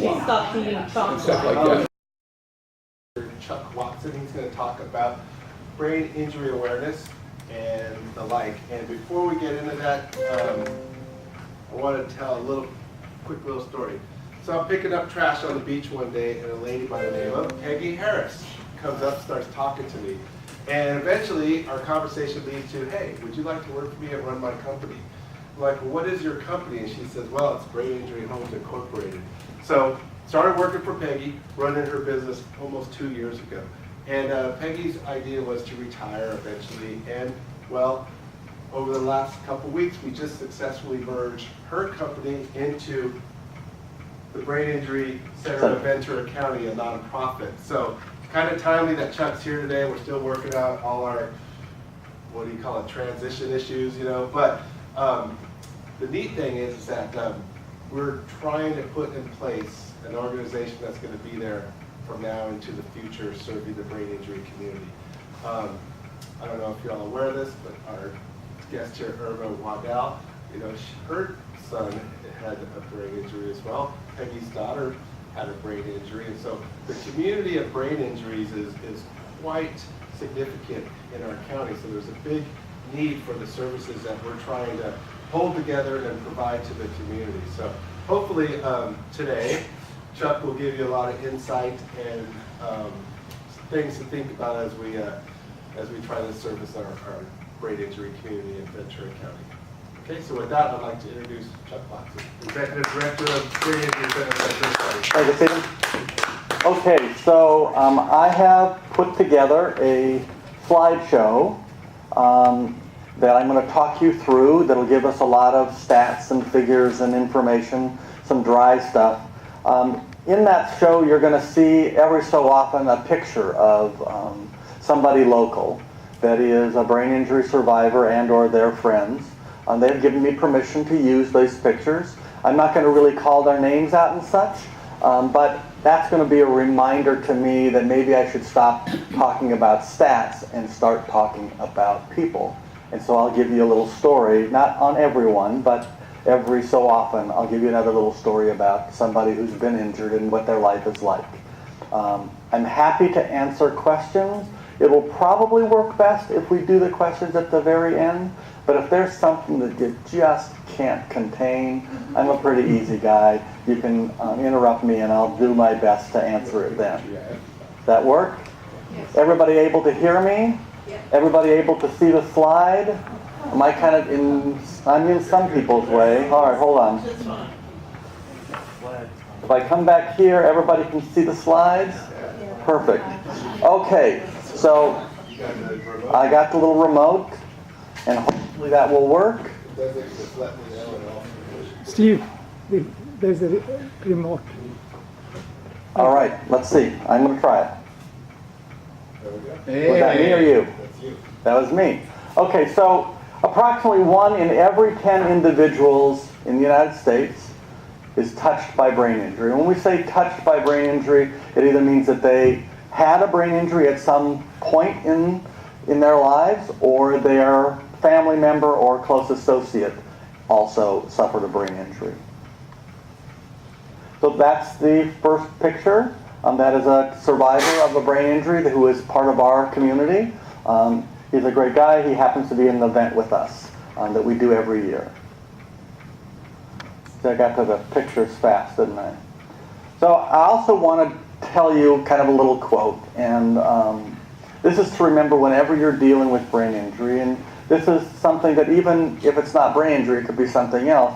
stop the and stuff like that. Chuck Watson, he's going to talk about brain injury awareness and the like. And before we get into that, I want to tell a quick little story. So I'm picking up trash on the beach one day, and a lady by the name of Peggy Harris comes up, starts talking to me. And eventually, our conversation leads to, hey, would you like to work for me and run my company? I'm like, well, what is your company? And she says, well, it's Brain Injury Homes Incorporated. So started working for Peggy, running her business almost 2 years ago. And Peggy's idea was to retire eventually. And, well, over the last couple weeks, we just successfully merged her company into the Brain Injury Center of Ventura County, a nonprofit. So kind of timely that Chuck's here today. We're still working out all our, what do you call it, transition issues, you know. But the neat thing is that we're trying to put in place an organization that's going to be there from now into the future, serving the brain injury community. I don't know if you're all aware of this, but our guest here, Irma Waddell, you know, her son had a brain injury as well. Peggy's daughter had a brain injury, and so the community of brain injuries is quite significant in our county. So there's a big need for the services that we're trying to hold together and provide to the community. So hopefully today, Chuck will give you a lot of insight and things to think about as we try to service our brain injury community in Ventura County. Okay, so with that, I'd like to introduce Chuck Watson, Executive Director of Brain Injury Center of Ventura County. Thank you, Stephen. Okay, so I have put together a slideshow that I'm going to talk you through that'll give us a lot of stats and figures and information, some dry stuff. In that show, you're going to see every so often a picture of somebody local that is a brain injury survivor and or their friends. They've given me permission to use those pictures. I'm not going to really call their names out and such, but that's going to be a reminder to me that maybe I should stop talking about stats and start talking about people. And so I'll give you a little story, not on everyone, but every so often I'll give you another little story about somebody who's been injured and what their life is like. I'm happy to answer questions. It will probably work best if we do the questions at the very end, but if there's something that you just can't contain, I'm a pretty easy guy. You can interrupt me and I'll do my best to answer it then. That work? Yes. Everybody able to hear me? Yes. Everybody able to see the slide? Am I kind of in, I'm in some people's way. All right, hold on. If I come back here, everybody can see the slides? Perfect. Okay, so I got the little remote, and hopefully that will work. Steve, there's a remote. All right, let's see. I'm going to try it. Was that me or you? That was me. Okay, so approximately 1 in every 10 individuals in the United States is touched by brain injury. When we say touched by brain injury, it either means that they had a brain injury at some point in their lives, or their family member or close associate also suffered a brain injury. So that's the first picture. That is a survivor of a brain injury who is part of our community. He's a great guy. He happens to be in the event with us that we do every year. So I got to the pictures fast, didn't I? So I also want to tell you kind of a little quote. And this is to remember whenever you're dealing with brain injury. And this is something that even if it's not brain injury, it could be something else.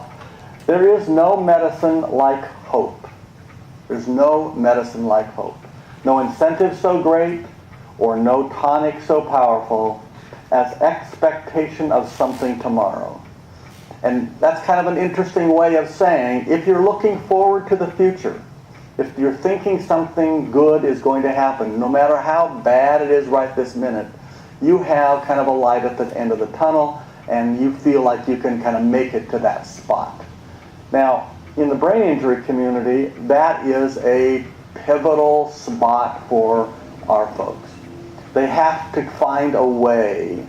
There is no medicine like hope. There's no medicine like hope. No incentive so great or no tonic so powerful as expectation of something tomorrow. And that's kind of an interesting way of saying, if you're looking forward to the future, if you're thinking something good is going to happen, no matter how bad it is right this minute, you have kind of a light at the end of the tunnel, and you feel like you can kind of make it to that spot. Now, in the brain injury community, that is a pivotal spot for our folks. They have to find a way,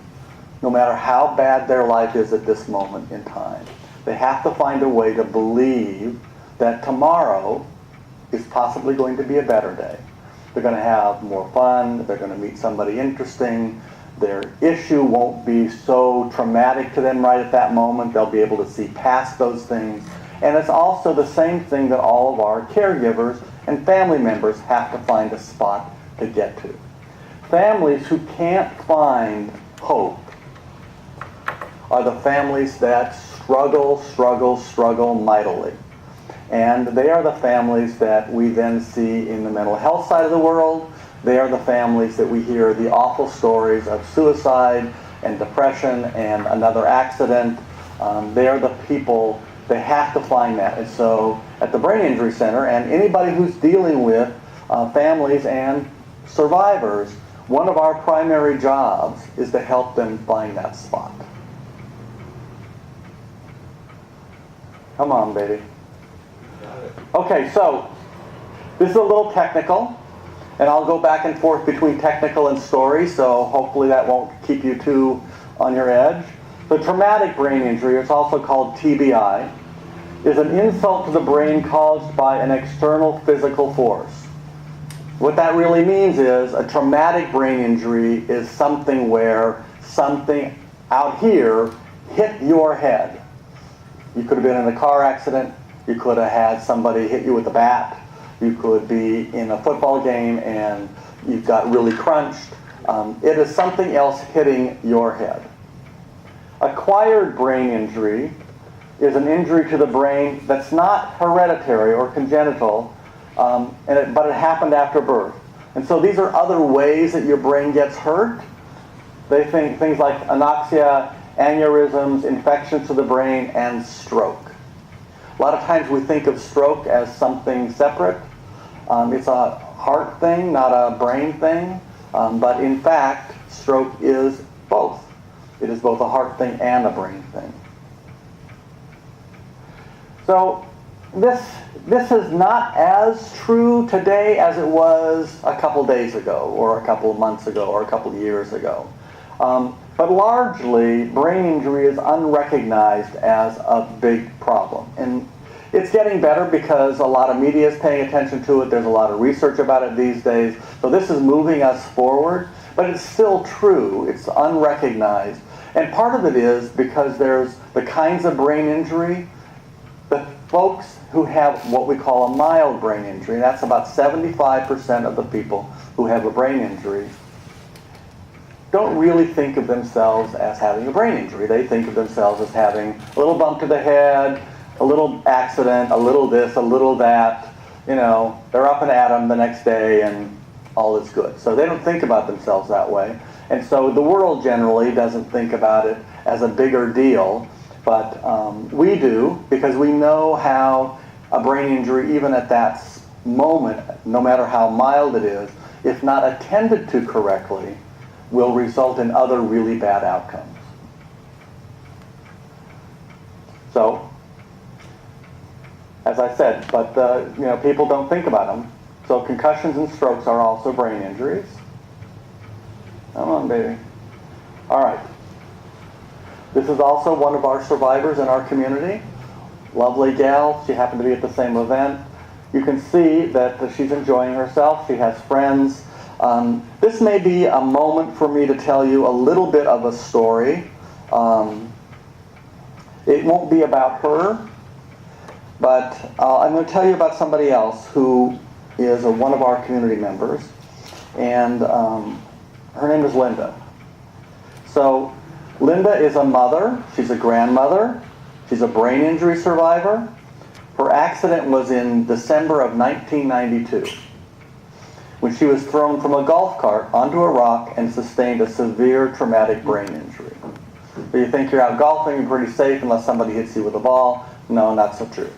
no matter how bad their life is at this moment in time, they have to find a way to believe that tomorrow is possibly going to be a better day. They're going to have more fun. They're going to meet somebody interesting. Their issue won't be so traumatic to them right at that moment. They'll be able to see past those things. And it's also the same thing that all of our caregivers and family members have to find a spot to get to. Families who can't find hope are the families that struggle mightily. And they are the families that we then see in the mental health side of the world. They are the families that we hear the awful stories of suicide and depression and another accident. They are the people, they have to find that. And so at the Brain Injury Center, and anybody who's dealing with families and survivors, one of our primary jobs is to help them find that spot. Come on, baby. Got it. Okay, so this is a little technical, and I'll go back and forth between technical and story, so hopefully that won't keep you too on your edge. So traumatic brain injury, it's also called TBI, is an insult to the brain caused by an external physical force. What that really means is a traumatic brain injury is something where something out here hit your head. You could have been in a car accident. You could have had somebody hit you with a bat. You could be in a football game and you've got really crunched. It is something else hitting your head. Acquired brain injury is an injury to the brain that's not hereditary or congenital, but it happened after birth. And so these are other ways that your brain gets hurt. They think things like anoxia, aneurysms, infections to the brain, and stroke. A lot of times we think of stroke as something separate. It's a heart thing, not a brain thing. But in fact, stroke is both. It is both a heart thing and a brain thing. So this is not as true today as it was a couple days ago, or a couple of months ago, or a couple of years ago. But largely, brain injury is unrecognized as a big problem. And it's getting better because a lot of media is paying attention to it. There's a lot of research about it these days. So this is moving us forward. But it's still true. It's unrecognized. And part of it is because there's the kinds of brain injury, the folks who have what we call a mild brain injury, and that's about 75% of the people who have a brain injury, don't really think of themselves as having a brain injury. They think of themselves as having a little bump to the head, a little accident, a little this, a little that. You know, they're up and at 'em the next day and all is good. So they don't think about themselves that way. And so the world generally doesn't think about it as a bigger deal. But we do, because we know how a brain injury, even at that moment, no matter how mild it is, if not attended to correctly, will result in other really bad outcomes. So, as I said, but people don't think about them. So concussions and strokes are also brain injuries. Come on, baby. All right. This is also one of our survivors in our community. Lovely gal. She happened to be at the same event. You can see that she's enjoying herself. She has friends. This may be a moment for me to tell you a little bit of a story. It won't be about her, but I'm going to tell you about somebody else who is one of our community members, and her name is Linda. So Linda is a mother. She's a grandmother. She's a brain injury survivor. Her accident was in December of 1992. When she was thrown from a golf cart onto a rock and sustained a severe traumatic brain injury. So you think you're out golfing, you're pretty safe unless somebody hits you with a ball. No, not so true.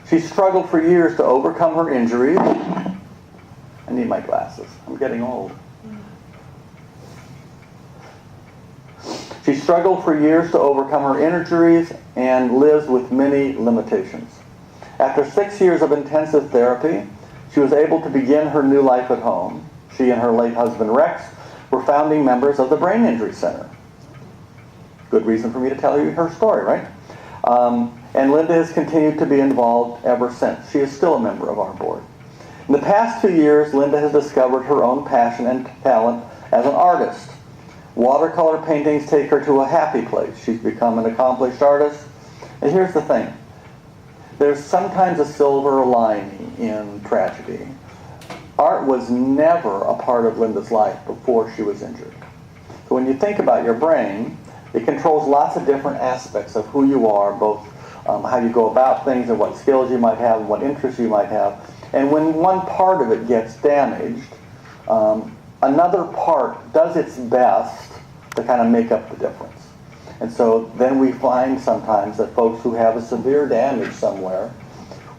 She struggled for years to overcome her injuries. I need my glasses. I'm getting old. She struggled for years to overcome her injuries and lives with many limitations. After 6 years of intensive therapy, she was able to begin her new life at home. She and her late husband Rex were founding members of the Brain Injury Center. Good reason for me to tell you her story, right? And Linda has continued to be involved ever since. She is still a member of our board. In the past 2 years, Linda has discovered her own passion and talent as an artist. Watercolor paintings take her to a happy place. She's become an accomplished artist. And here's the thing. There's sometimes a silver lining in tragedy. Art was never a part of Linda's life before she was injured. So when you think about your brain, it controls lots of different aspects of who you are, both how you go about things and what skills you might have and what interests you might have. And when one part of it gets damaged, another part does its best to kind of make up the difference. And so then we find sometimes that folks who have a severe damage somewhere,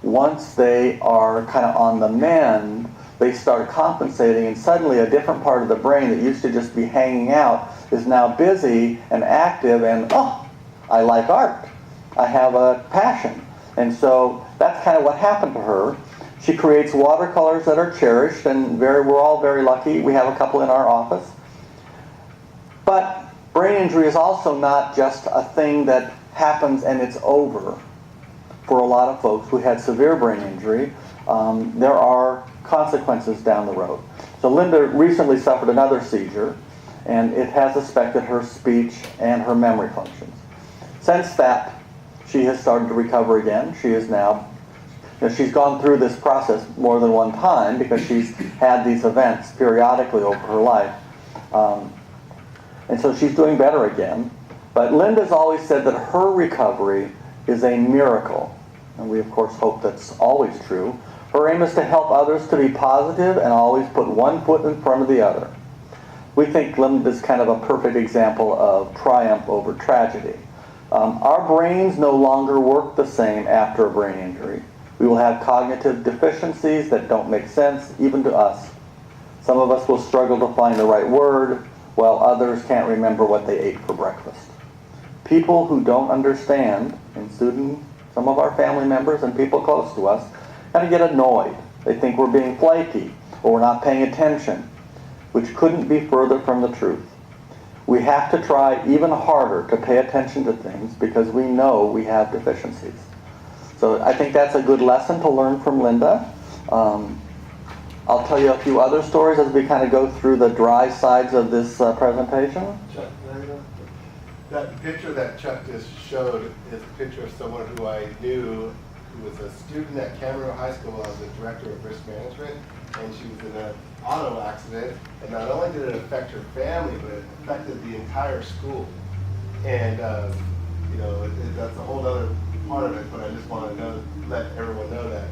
once they are kind of on the mend, they start compensating, and suddenly a different part of the brain that used to just be hanging out is now busy and active, and I like art. I have a passion. And so that's kind of what happened to her. She creates watercolors that are cherished, and we're all very lucky. We have a couple in our office. But brain injury is also not just a thing that happens and it's over. For a lot of folks who had severe brain injury, there are consequences down the road. So Linda recently suffered another seizure, and it has affected her speech and her memory functions. Since that, she has started to recover again. She is now, she's gone through this process more than one time because she's had these events periodically over her life. And so she's doing better again. But Linda's always said that her recovery is a miracle. And we, of course, hope that's always true. Her aim is to help others to be positive and always put one foot in front of the other. We think Linda's kind of a perfect example of triumph over tragedy. Our brains no longer work the same after a brain injury. We will have cognitive deficiencies that don't make sense, even to us. Some of us will struggle to find the right word, while others can't remember what they ate for breakfast. People who don't understand, including some of our family members and people close to us, kind of get annoyed. They think we're being flaky or we're not paying attention, which couldn't be further from the truth. We have to try even harder to pay attention to things because we know we have deficiencies. So I think that's a good lesson to learn from Linda. I'll tell you a few other stories as we kind of go through the dry sides of this presentation. Chuck, that picture that Chuck just showed is a picture of someone who I knew who was a student at Camarillo High School. I was the director of risk management, and she was in an auto accident, and not only did it affect her family, but it affected the entire school. And that's a whole other part of it, but I just want to let everyone know that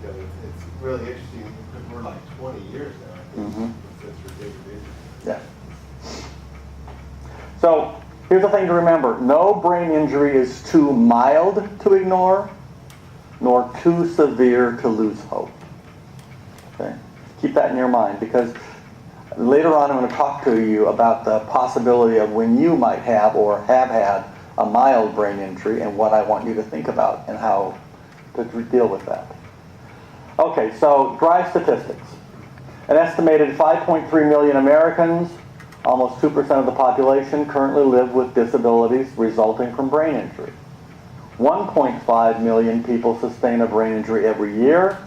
it's really interesting because we're like 20 years now, I think, since her David injury. Yeah. So here's the thing to remember. No brain injury is too mild to ignore, nor too severe to lose hope. Okay? Keep that in your mind, because later on I'm going to talk to you about the possibility of when you might have or have had a mild brain injury and what I want you to think about and how to deal with that. Okay, so dry statistics. An estimated 5.3 million Americans, almost 2% of the population, currently live with disabilities resulting from brain injury. 1.5 million people sustain a brain injury every year.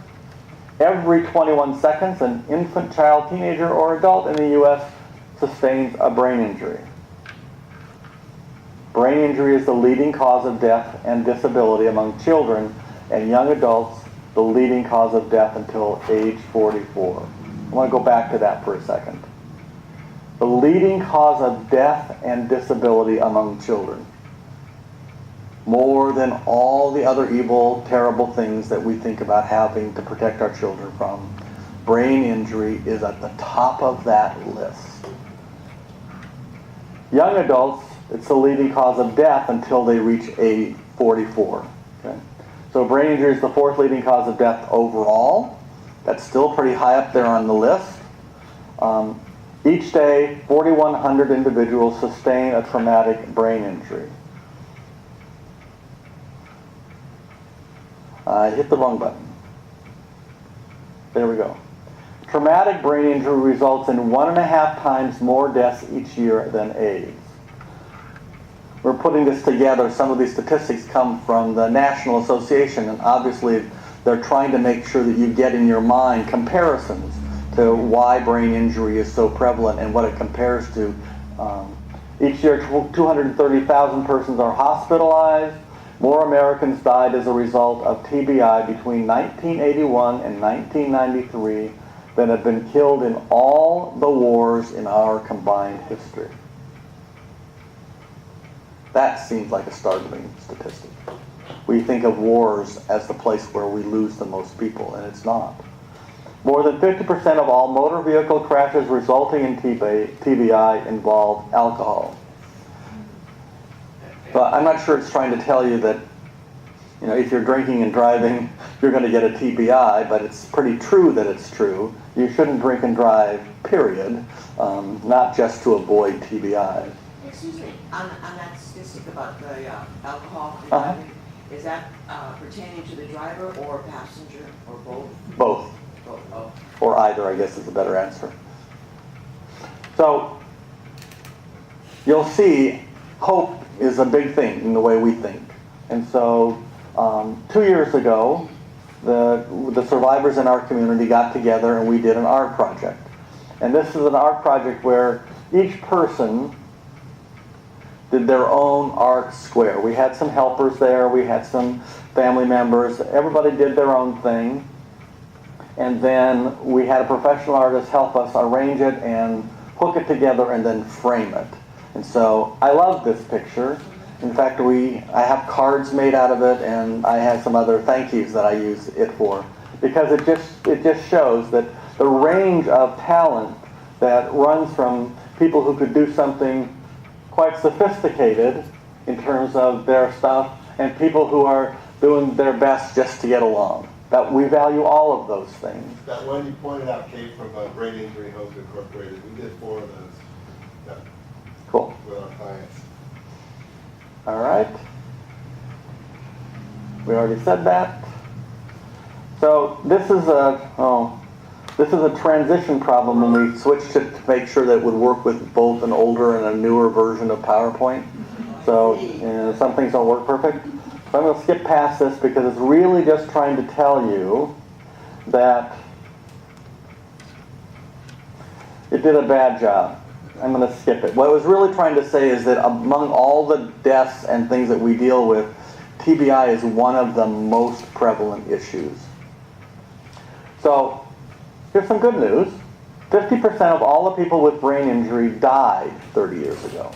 Every 21 seconds, an infant, child, teenager, or adult in the U.S. sustains a brain injury. Brain injury is the leading cause of death and disability among children and young adults, the leading cause of death until age 44. I want to go back to that for a second. The leading cause of death and disability among children. More than all the other evil, terrible things that we think about having to protect our children from, brain injury is at the top of that list. Young adults, it's the leading cause of death until they reach age 44. Okay? So brain injury is the fourth leading cause of death overall. That's still pretty high up there on the list. Each day, 4,100 individuals sustain a traumatic brain injury. I hit the wrong button. There we go. Traumatic brain injury results in 1.5 times more deaths each year than AIDS. we're putting this together, some of these statistics come from the National Association, and obviously they're trying to make sure that you get in your mind comparisons to why brain injury is so prevalent and what it compares to. Each year, 230,000 persons are hospitalized. More Americans died as a result of TBI between 1981 and 1993 than have been killed in all the wars in our combined history. That seems like a startling statistic. We think of wars as the place where we lose the most people, and it's not. More than 50% of all motor vehicle crashes resulting in TBI involve alcohol. But I'm not sure it's trying to tell you that, if you're drinking and driving, you're going to get a TBI, but it's pretty true that it's true. You shouldn't drink and drive, period, not just to avoid TBI. Excuse me, on that statistic about the alcohol and driving, is that pertaining to the driver or passenger or both? Both. Both, oh. Or either, I guess, is a better answer. So, you'll see, hope is a big thing in the way we think. And so, 2 years ago, the survivors in our community got together and we did an art project. And this is an art project where each person did their own art square. We had some helpers there, we had some family members, everybody did their own thing. And then we had a professional artist help us arrange it and hook it together and then frame it. And so I love this picture. In fact, I have cards made out of it, and I have some other thank yous that I use it for, because it just shows that the range of talent that runs from people who could do something quite sophisticated in terms of their stuff, and people who are doing their best just to get along. That we value all of those things. That one you pointed out came from Brain Injury Homes Incorporated. We did 4 of those. Yeah. Cool. With our clients. All right. We already said that. So this is a transition problem when we switched it to make sure that it would work with both an older and a newer version of PowerPoint. So some things don't work perfect. So I'm going to skip past this because it's really just trying to tell you that it did a bad job. I'm going to skip it. What it was really trying to say is that among all the deaths and things that we deal with, TBI is one of the most prevalent issues. So here's some good news. 50% of all the people with brain injury died 30 years ago.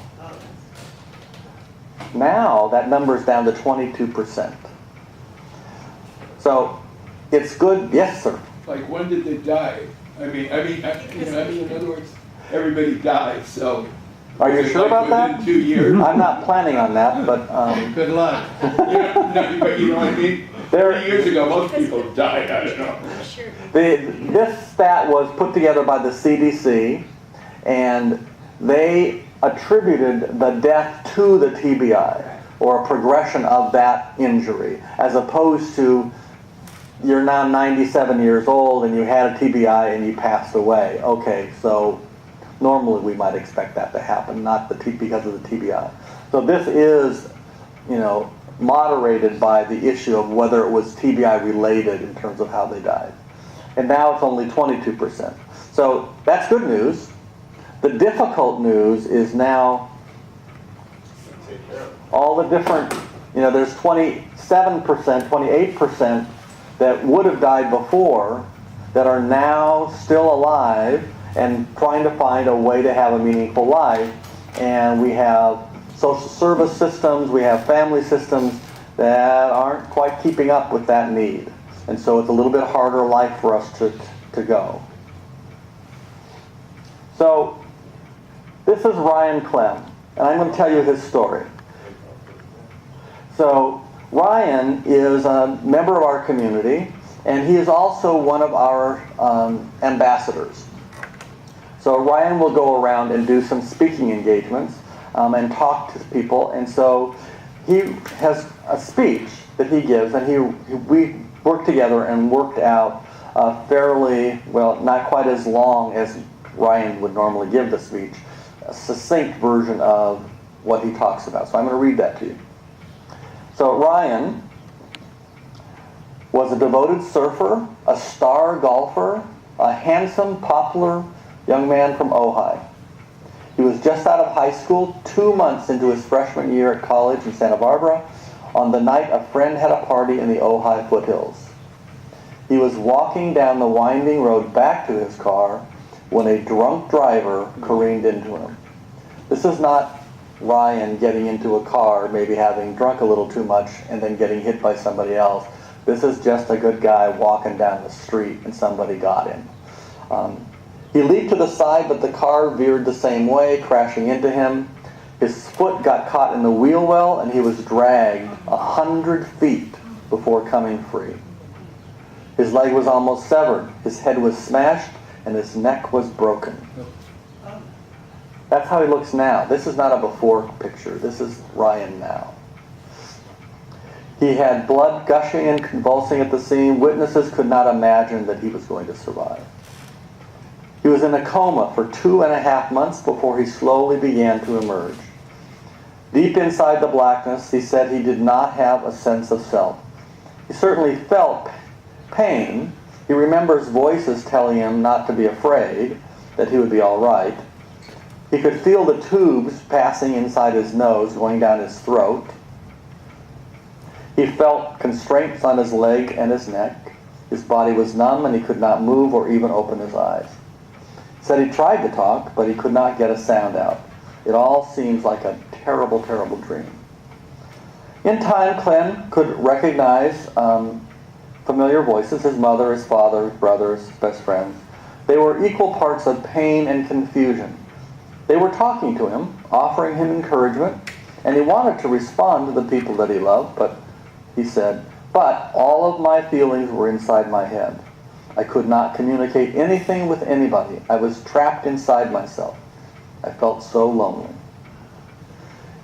Now that number is down to 22%. So it's good. Yes, sir. Like, when did they die? I mean, in other words, everybody died. So Are you sure about that? Within 2 years. I'm not planning on that, but Good luck. But you know what I mean. 30 years ago, most people died. I don't know. this stat was put together by the CDC, and they attributed the death to the TBI, or a progression of that injury, as opposed to you're now 97 years old and you had a TBI and you passed away. Okay, so normally we might expect that to happen, not because of the TBI. So this is, moderated by the issue of whether it was TBI related in terms of how they died. And now it's only 22%. So that's good news. The difficult news is now all the different, there's 27%, 28% that would have died before that are now still alive and trying to find a way to have a meaningful life. And we have social service systems, we have family systems that aren't quite keeping up with that need. And so it's a little bit harder life for us to go. So this is Ryan Clem, and I'm going to tell you his story. So Ryan is a member of our community, and he is also one of our ambassadors. So Ryan will go around and do some speaking engagements and talk to people. And so he has a speech that he gives, and we worked together and worked out a fairly, not quite as long as Ryan would normally give the speech, a succinct version of what he talks about. So I'm going to read that to you. So Ryan was a devoted surfer, a star golfer, a handsome, popular young man from Ojai. He was just out of high school, 2 months into his freshman year at college in Santa Barbara, on the night a friend had a party in the Ojai foothills. He was walking down the winding road back to his car when a drunk driver careened into him. This is not Ryan getting into a car, maybe having drunk a little too much, and then getting hit by somebody else. This is just a good guy walking down the street and somebody got him. He leaped to the side, but the car veered the same way, crashing into him. His foot got caught in the wheel well, and he was dragged 100 feet before coming free. His leg was almost severed, his head was smashed, and his neck was broken. That's how he looks now. This is not a before picture. This is Ryan now. He had blood gushing and convulsing at the scene. Witnesses could not imagine that he was going to survive. He was in a coma for 2.5 months before he slowly began to emerge. Deep inside the blackness, he said he did not have a sense of self. He certainly felt pain. He remembers voices telling him not to be afraid, that he would be all right. He could feel the tubes passing inside his nose, going down his throat. He felt constraints on his leg and his neck. His body was numb and he could not move or even open his eyes. He said he tried to talk, but he could not get a sound out. It all seems like a terrible, terrible dream. In time, Glenn could recognize familiar voices, his mother, his father, his brothers, his best friends. They were equal parts of pain and confusion. They were talking to him, offering him encouragement, and he wanted to respond to the people that he loved, but he said, but all of my feelings were inside my head. I could not communicate anything with anybody. I was trapped inside myself. I felt so lonely.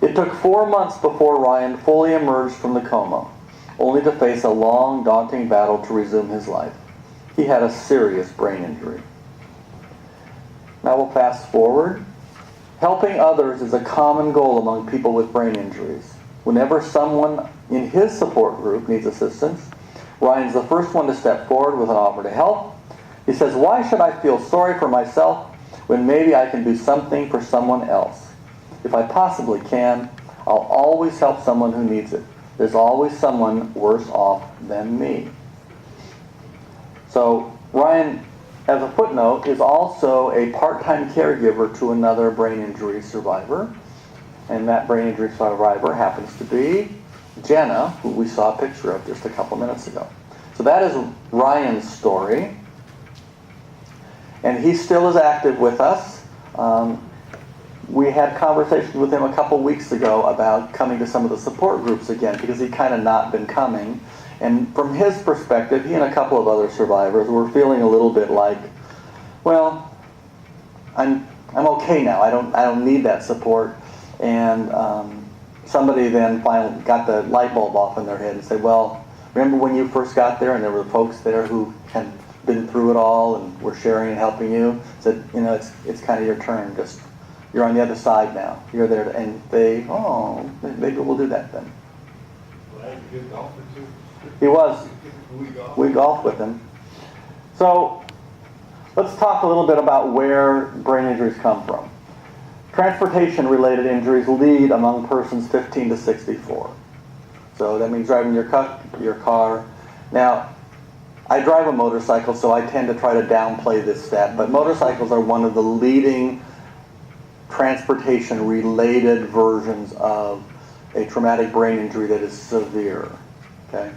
It took 4 months before Ryan fully emerged from the coma, only to face a long, daunting battle to resume his life. He had a serious brain injury. Now we'll fast forward. Helping others is a common goal among people with brain injuries. Whenever someone in his support group needs assistance, Ryan's the first one to step forward with an offer to help. He says, why should I feel sorry for myself when maybe I can do something for someone else? If I possibly can, I'll always help someone who needs it. There's always someone worse off than me. So Ryan, as a footnote, is also a part-time caregiver to another brain injury survivor. And that brain injury survivor happens to be Jenna, who we saw a picture of just a couple minutes ago. So that is Ryan's story. And he still is active with us. We had conversations with him a couple weeks ago about coming to some of the support groups again, because he'd kind of not been coming. And from his perspective, he and a couple of other survivors were feeling a little bit like, well, I'm okay now. I don't need that support. And somebody then finally got the light bulb off in their head and said, well, remember when you first got there and there were folks there who had been through it all and were sharing and helping you? Said, you know, it's kind of your turn. Just you're on the other side now. You're there, and maybe we'll do that then. Well, a good golfer too. He was. We golfed with him. So let's talk a little bit about where brain injuries come from. Transportation-related injuries lead among persons 15 to 64. So that means driving your car. Now, I drive a motorcycle, so I tend to try to downplay this stat, but motorcycles are one of the leading transportation-related versions of a traumatic brain injury that is severe. Okay?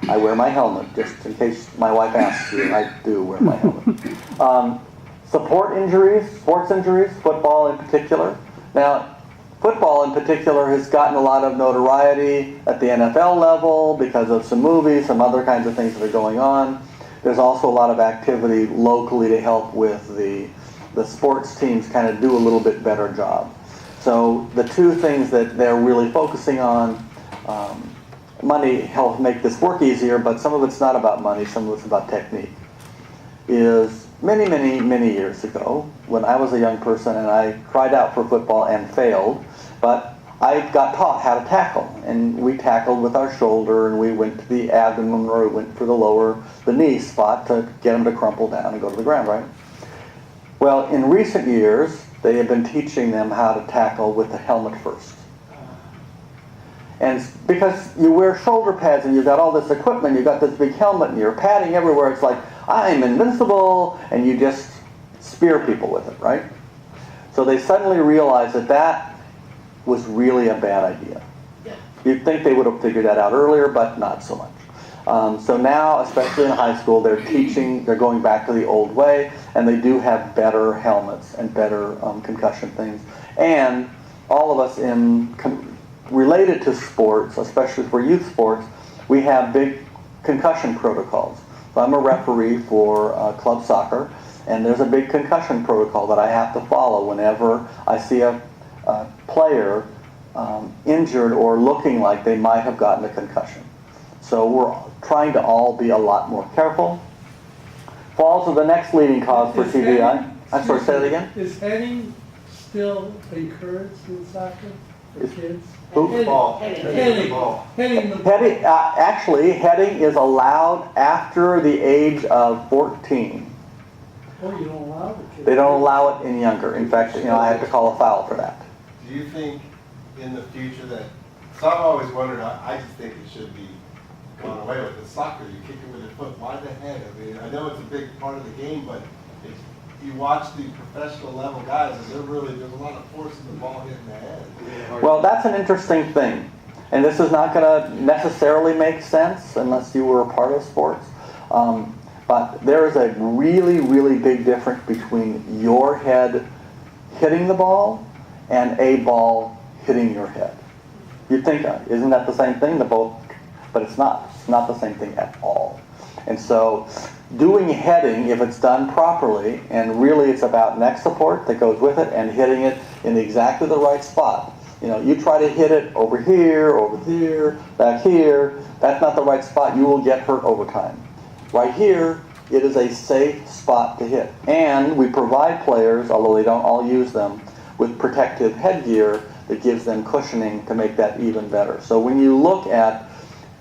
I wear my helmet, just in case my wife asks you. I do wear my helmet. Support injuries, sports injuries, football in particular. Now, football in particular has gotten a lot of notoriety at the NFL level because of some movies, some other kinds of things that are going on. There's also a lot of activity locally to help with the sports teams kind of do a little bit better job. So the two things that they're really focusing on, money helps make this work easier, but some of it's not about money, some of it's about technique, is many years ago when I was a young person and I tried out for football and failed, but I got taught how to tackle, and we tackled with our shoulder, and we went to the abdomen, or we went for the knee spot to get them to crumple down and go to the ground, right? Well, in recent years, they have been teaching them how to tackle with the helmet first. And because you wear shoulder pads and you've got all this equipment, you've got this big helmet and you're padding everywhere, it's like, I'm invincible, and you just spear people with it, right? So they suddenly realized that that was really a bad idea. You'd think they would have figured that out earlier, but not so much. So now, especially in high school, they're going back to the old way, and they do have better helmets and better concussion things. And all of us related to sports, especially for youth sports, we have big concussion protocols. So I'm a referee for club soccer, and there's a big concussion protocol that I have to follow whenever I see a player injured or looking like they might have gotten a concussion. So we're trying to all be a lot more careful. Falls are the next leading cause for TBI. I'm sorry, say that again? Is heading still encouraged in soccer for kids? Who? Ball. Heading. Ball. Heading the ball. Actually, heading is allowed after the age of 14. Oh, you don't allow the kids? They don't allow it in younger. In fact, I have to call a foul for that. Do you think in the future that, so I've always wondered, I just think it should be gone away with the soccer. You kick it with your foot, why the head? I mean, I know it's a big part of the game, but if you watch the professional level guys, and there's a lot of force in the ball hitting the head. Well, that's an interesting thing. And this is not going to necessarily make sense unless you were a part of sports. But there is a really, really big difference between your head hitting the ball and a ball hitting your head. You'd think, isn't that the same thing? But it's not. It's not the same thing at all. And so doing heading, if it's done properly, and really it's about neck support that goes with it and hitting it in exactly the right spot. You try to hit it over here, back here. That's not the right spot. You will get hurt over time. Right here, it is a safe spot to hit. And we provide players, although they don't all use them, with protective headgear that gives them cushioning to make that even better. So when you look at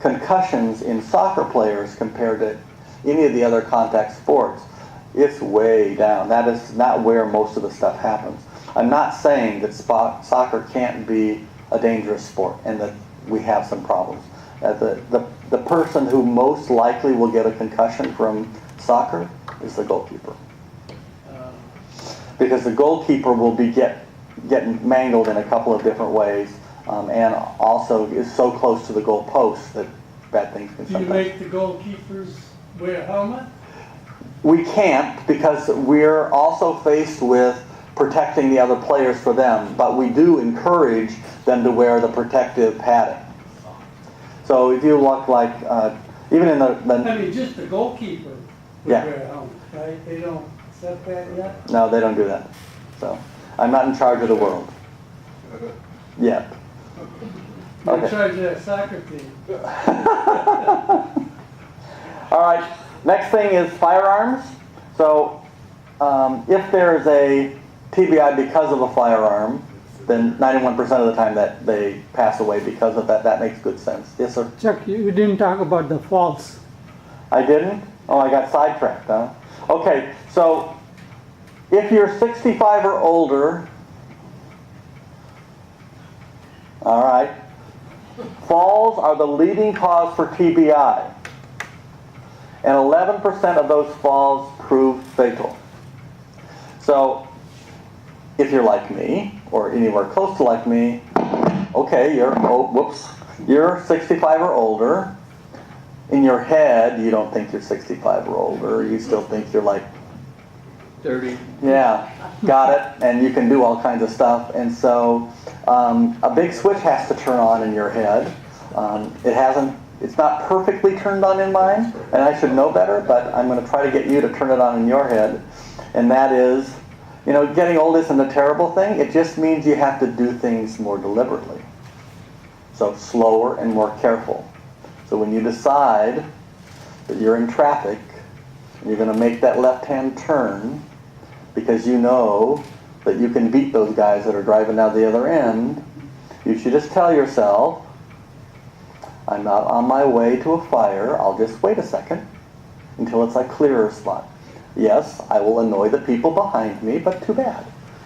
concussions in soccer players compared to any of the other contact sports, it's way down. That is not where most of the stuff happens. I'm not saying that soccer can't be a dangerous sport and that we have some problems. The person who most likely will get a concussion from soccer is the goalkeeper. Because the goalkeeper will be getting mangled in a couple of different ways, and also is so close to the goal post that bad things can Do you sometimes. make the goalkeepers wear a helmet? We can't, because we're also faced with protecting the other players for them, but we do encourage them to wear the protective padding. So if you look like, even in I mean, just the goalkeeper would Yeah. wear a helmet, right? They don't set that yet? no, they don't do that. So I'm not in charge of the world yet. You're in Okay. charge of that soccer team. All right, next thing is firearms. So if there's a TBI because of a firearm, then 91% of the time that they pass away because of that. That makes good sense. Yes, sir? Chuck, you didn't talk about the falls. I didn't? Oh, I got sidetracked, huh? Okay, so if you're 65 or older, all right, falls are the leading cause for TBI. And 11% of those falls prove fatal. So if you're like me, or anywhere close to like me, okay, you're 65 or older. In your head, you don't think you're 65 or older. You still think you're like 30. Yeah, got it. And you can do all kinds of stuff. And so a big switch has to turn on in your head. It's not perfectly turned on in mine, and I should know better, but I'm going to try to get you to turn it on in your head. And that is, getting old isn't a terrible thing. It just means you have to do things more deliberately. So slower and more careful. So when you decide that you're in traffic, and you're going to make that left-hand turn, because you know that you can beat those guys that are driving down the other end, you should just tell yourself, I'm not on my way to a fire, I'll just wait a second until it's a clearer spot. Yes, I will annoy the people behind me, but too bad.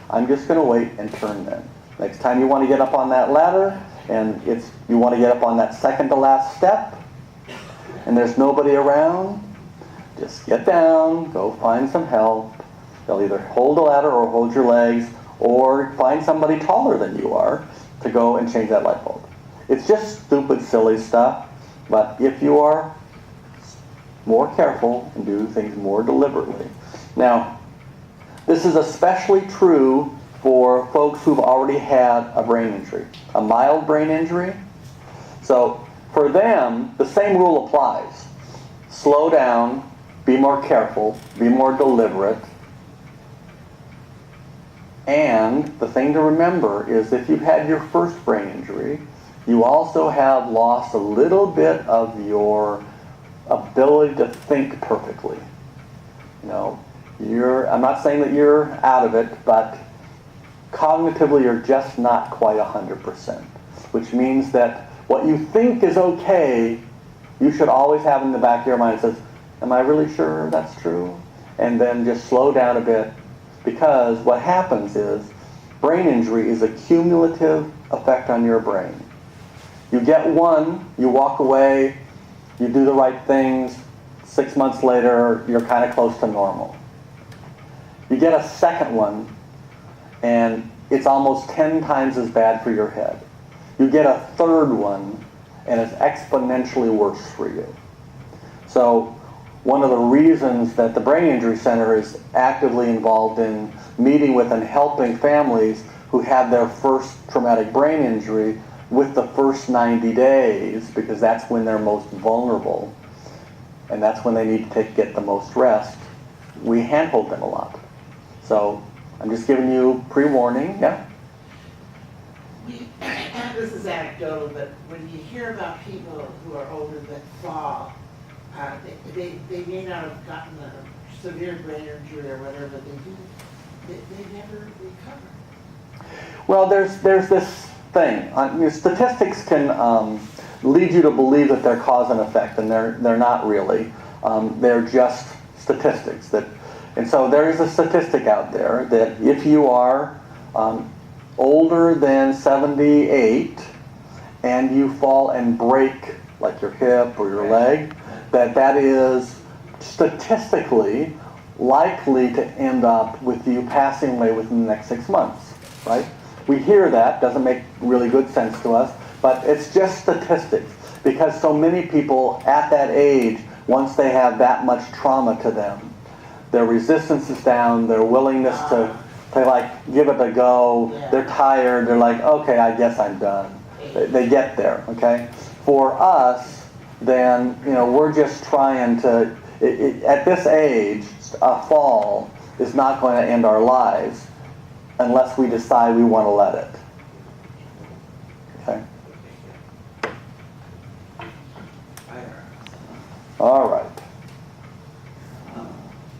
I'm just going to wait and turn then. Next time you want to get up on that ladder, and you want to get up on that second to last step, and there's nobody around, just get down, go find some help. They'll either hold the ladder or hold your legs, or find somebody taller than you are to go and change that light bulb. It's just stupid, silly stuff, but if you are more careful and do things more deliberately. Now, this is especially true for folks who've already had a brain injury, a mild brain injury. So for them, the same rule applies. Slow down, be more careful, be more deliberate. And the thing to remember is if you've had your first brain injury, you also have lost a little bit of your ability to think perfectly. You know, I'm not saying that you're out of it, but cognitively you're just not quite 100%, which means that what you think is okay, you should always have in the back of your mind that says, am I really sure that's true? And then just slow down a bit, because what happens is brain injury is a cumulative effect on your brain. You get one, you walk away, you do the right things, 6 months later, you're kind of close to normal. You get a second one, and it's almost 10 times as bad for your head. You get a third one, and it's exponentially worse for you. So one of the reasons that the Brain Injury Center is actively involved in meeting with and helping families who have their first traumatic brain injury with the first 90 days, because that's when they're most vulnerable, and that's when they need to get the most rest, we handhold them a lot. So I'm just giving you pre-warning. Yeah? This is anecdotal, but when you hear about people who are older that fall, they may not have gotten a severe brain injury or whatever, but they never recover. Well, there's this thing. Statistics can lead you to believe that they're cause and effect, and they're not really. They're just statistics. And so there is a statistic out there that if you are older than 78 and you fall and break like your hip or your leg, that is statistically likely to end up with you passing away within the next 6 months, right? We hear that, doesn't make really good sense to us, but it's just statistics, because so many people at that age, once they have that much trauma to them, their resistance is down, their willingness to like give it a go, they're tired, they're like, okay, I guess I'm done. They get there, okay? For us, then, we're just trying to, at this age, a fall is not going to end our lives unless we decide we want to let it. Okay? All right.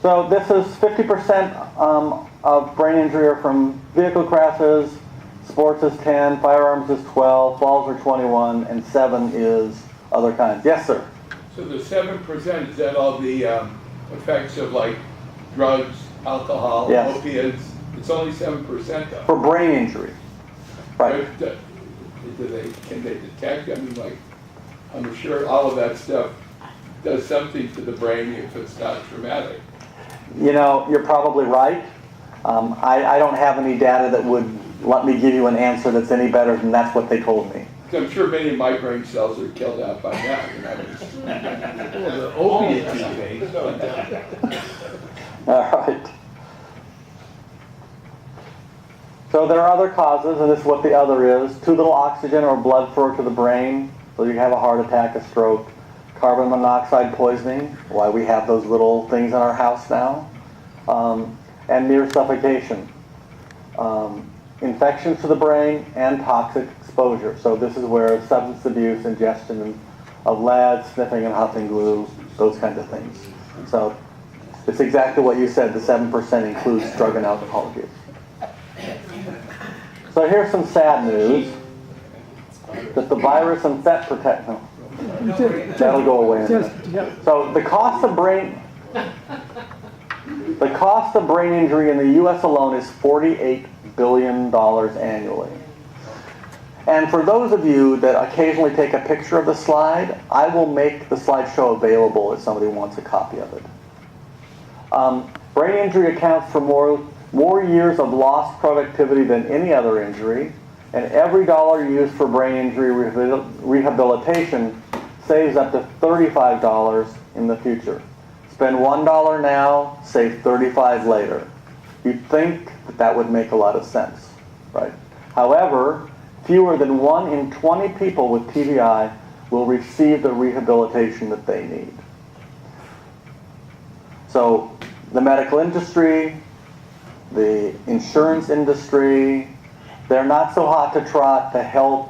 So this is 50% of brain injury are from vehicle crashes, sports is 10, firearms is 12, falls are 21, and 7 is other kinds. Yes, sir? So the 7%, is that all the effects of like drugs, alcohol, Yes. opiates? It's only 7% though. For brain injury. Right. But, can they detect? I mean, like, I'm sure all of that stuff does something to the brain if it's not traumatic. You're probably right. I don't have any data that would let me give you an answer that's any better than that's what they told me. I'm sure many of my brain cells are killed out by now. Well, the opiate use All right. So there are other causes, and this is what the other is. Too little oxygen or blood flow to the brain, so you have a heart attack, a stroke. Carbon monoxide poisoning, why we have those little things in our house now. And near suffocation. Infections to the brain and toxic exposure. So this is where substance abuse, ingestion of lead, sniffing and huffing glue, those kinds of things. So it's exactly what you said, the 7% includes drug and alcohol abuse. So here's some sad news. Just the virus and set protect, no. Just- That'll go away. Just, yeah. So the cost of brain injury in the U.S. alone is $48 billion annually. And for those of you that occasionally take a picture of the slide, I will make the slideshow available if somebody wants a copy of it. Brain injury accounts for more years of lost productivity than any other injury, and every dollar used for brain injury rehabilitation saves up to $35 in the future. Spend $1 now, save $35 later. You'd think that that would make a lot of sense, right? However, fewer than 1 in 20 people with TBI will receive the rehabilitation that they need. So the medical industry, the insurance industry, they're not so hot to trot to help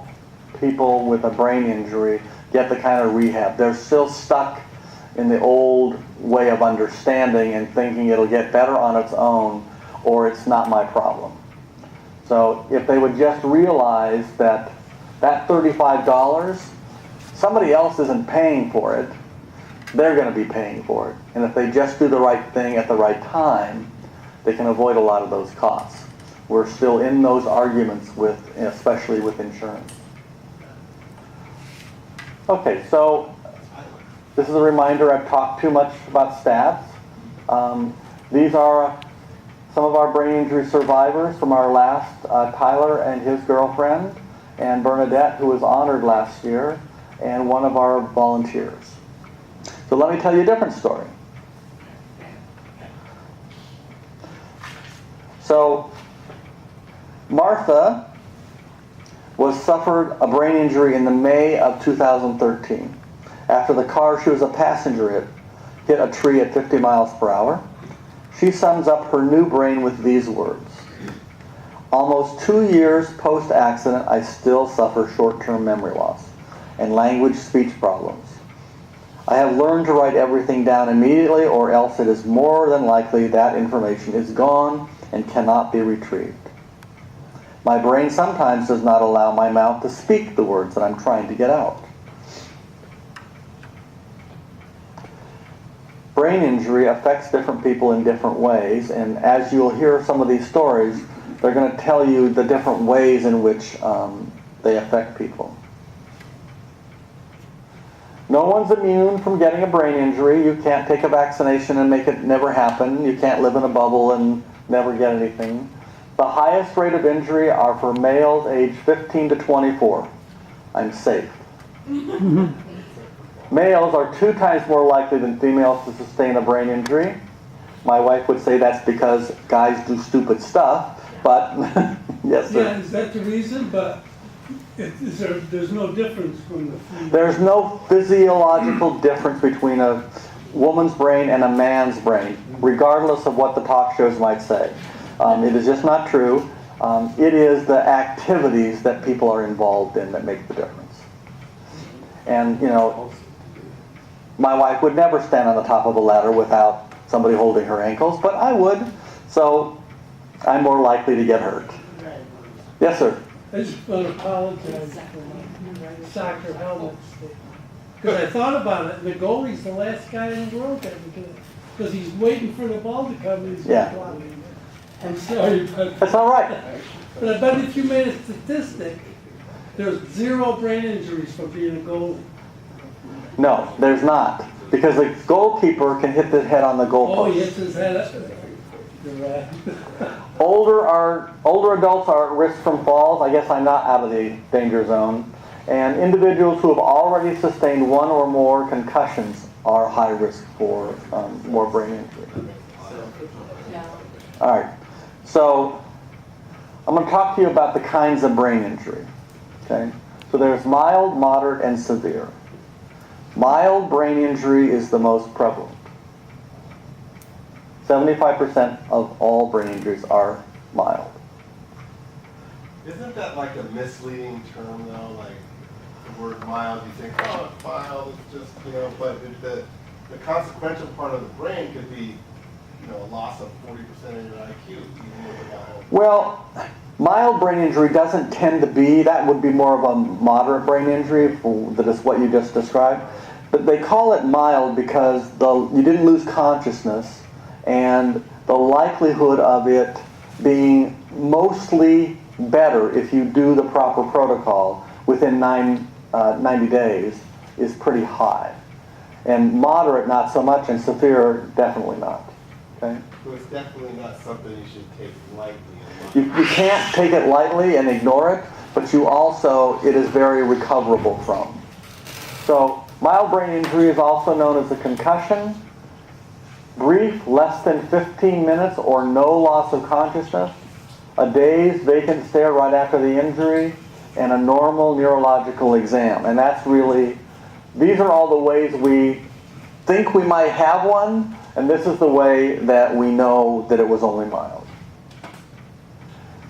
people with a brain injury get the kind of rehab. They're still stuck in the old way of understanding and thinking it'll get better on its own or it's not my problem. So if they would just realize that that $35, somebody else isn't paying for it, they're going to be paying for it. And if they just do the right thing at the right time, they can avoid a lot of those costs. We're still in those arguments with, especially with insurance. Okay, so this is a reminder I've talked too much about stats. These are some of our brain injury survivors from our last, Tyler and his girlfriend, and Bernadette, who was honored last year, and one of our volunteers. So let me tell you a different story. So Martha suffered a brain injury in the May of 2013 after the car she was a passenger in hit a tree at 50 miles per hour. She sums up her new brain with these words: almost 2 years post-accident, I still suffer short-term memory loss and language speech problems. I have learned to write everything down immediately, or else it is more than likely that information is gone and cannot be retrieved. My brain sometimes does not allow my mouth to speak the words that I'm trying to get out. Brain injury affects different people in different ways, and as you'll hear some of these stories, they're going to tell you the different ways in which they affect people. No one's immune from getting a brain injury. You can't take a vaccination and make it never happen. You can't live in a bubble and never get anything. The highest rate of injury are for males aged 15 to 24. I'm safe. Males are 2 times more likely than females to sustain a brain injury. My wife would say that's because guys do stupid stuff, but yes, sir. Yeah, is that the reason? But there's no difference from the female. There's no physiological difference between a woman's brain and a man's brain, regardless of what the talk shows might say. It is just not true. It is the activities that people are involved in that make the difference. And, you know, my wife would never stand on the top of a ladder without somebody holding her ankles, but I would, so I'm more likely to get hurt. Yes, sir? I just want to apologize for my soccer helmet stick. Because I thought about it, and the goalie's the last guy in the world that would do it. Because he's waiting for the ball to come and he's Yeah. blocking it. I'm sorry, but That's all right. I bet if you made a statistic, there's 0 brain injuries from being a goalie. No, there's not. Because the goalkeeper can hit the head on the goalpost. Oh, he hits his head up. You're right. Older adults are at risk from falls. I guess I'm not out of the danger zone. And individuals who have already sustained 1 or more concussions are high risk for more brain injury. All right. So I'm going to talk to you about the kinds of brain injury. Okay. So there's mild, moderate, and severe. Mild brain injury is the most prevalent. 75% of all brain injuries are mild. Isn't that like a misleading term though? Like the word mild, you think, oh, it's mild, it's just, you know, but the consequential part of the brain could be, you know, a loss of 40% of your IQ. Even with a mild. Well, Mild brain injury doesn't tend to be, that would be more of a moderate brain injury, that is what you just described. But they call it mild because you didn't lose consciousness, and the likelihood of it being mostly better if you do the proper protocol within 90 days is pretty high. And moderate, not so much, and severe, definitely not. Okay? So it's definitely not something you should take lightly. You can't take it lightly and ignore it, but it is very recoverable from. So, mild brain injury is also known as a concussion. Brief, less than 15 minutes or no loss of consciousness. A dazed, vacant stare right after the injury, and a normal neurological exam. And that's really, these are all the ways we think we might have one, and this is the way that we know that it was only mild.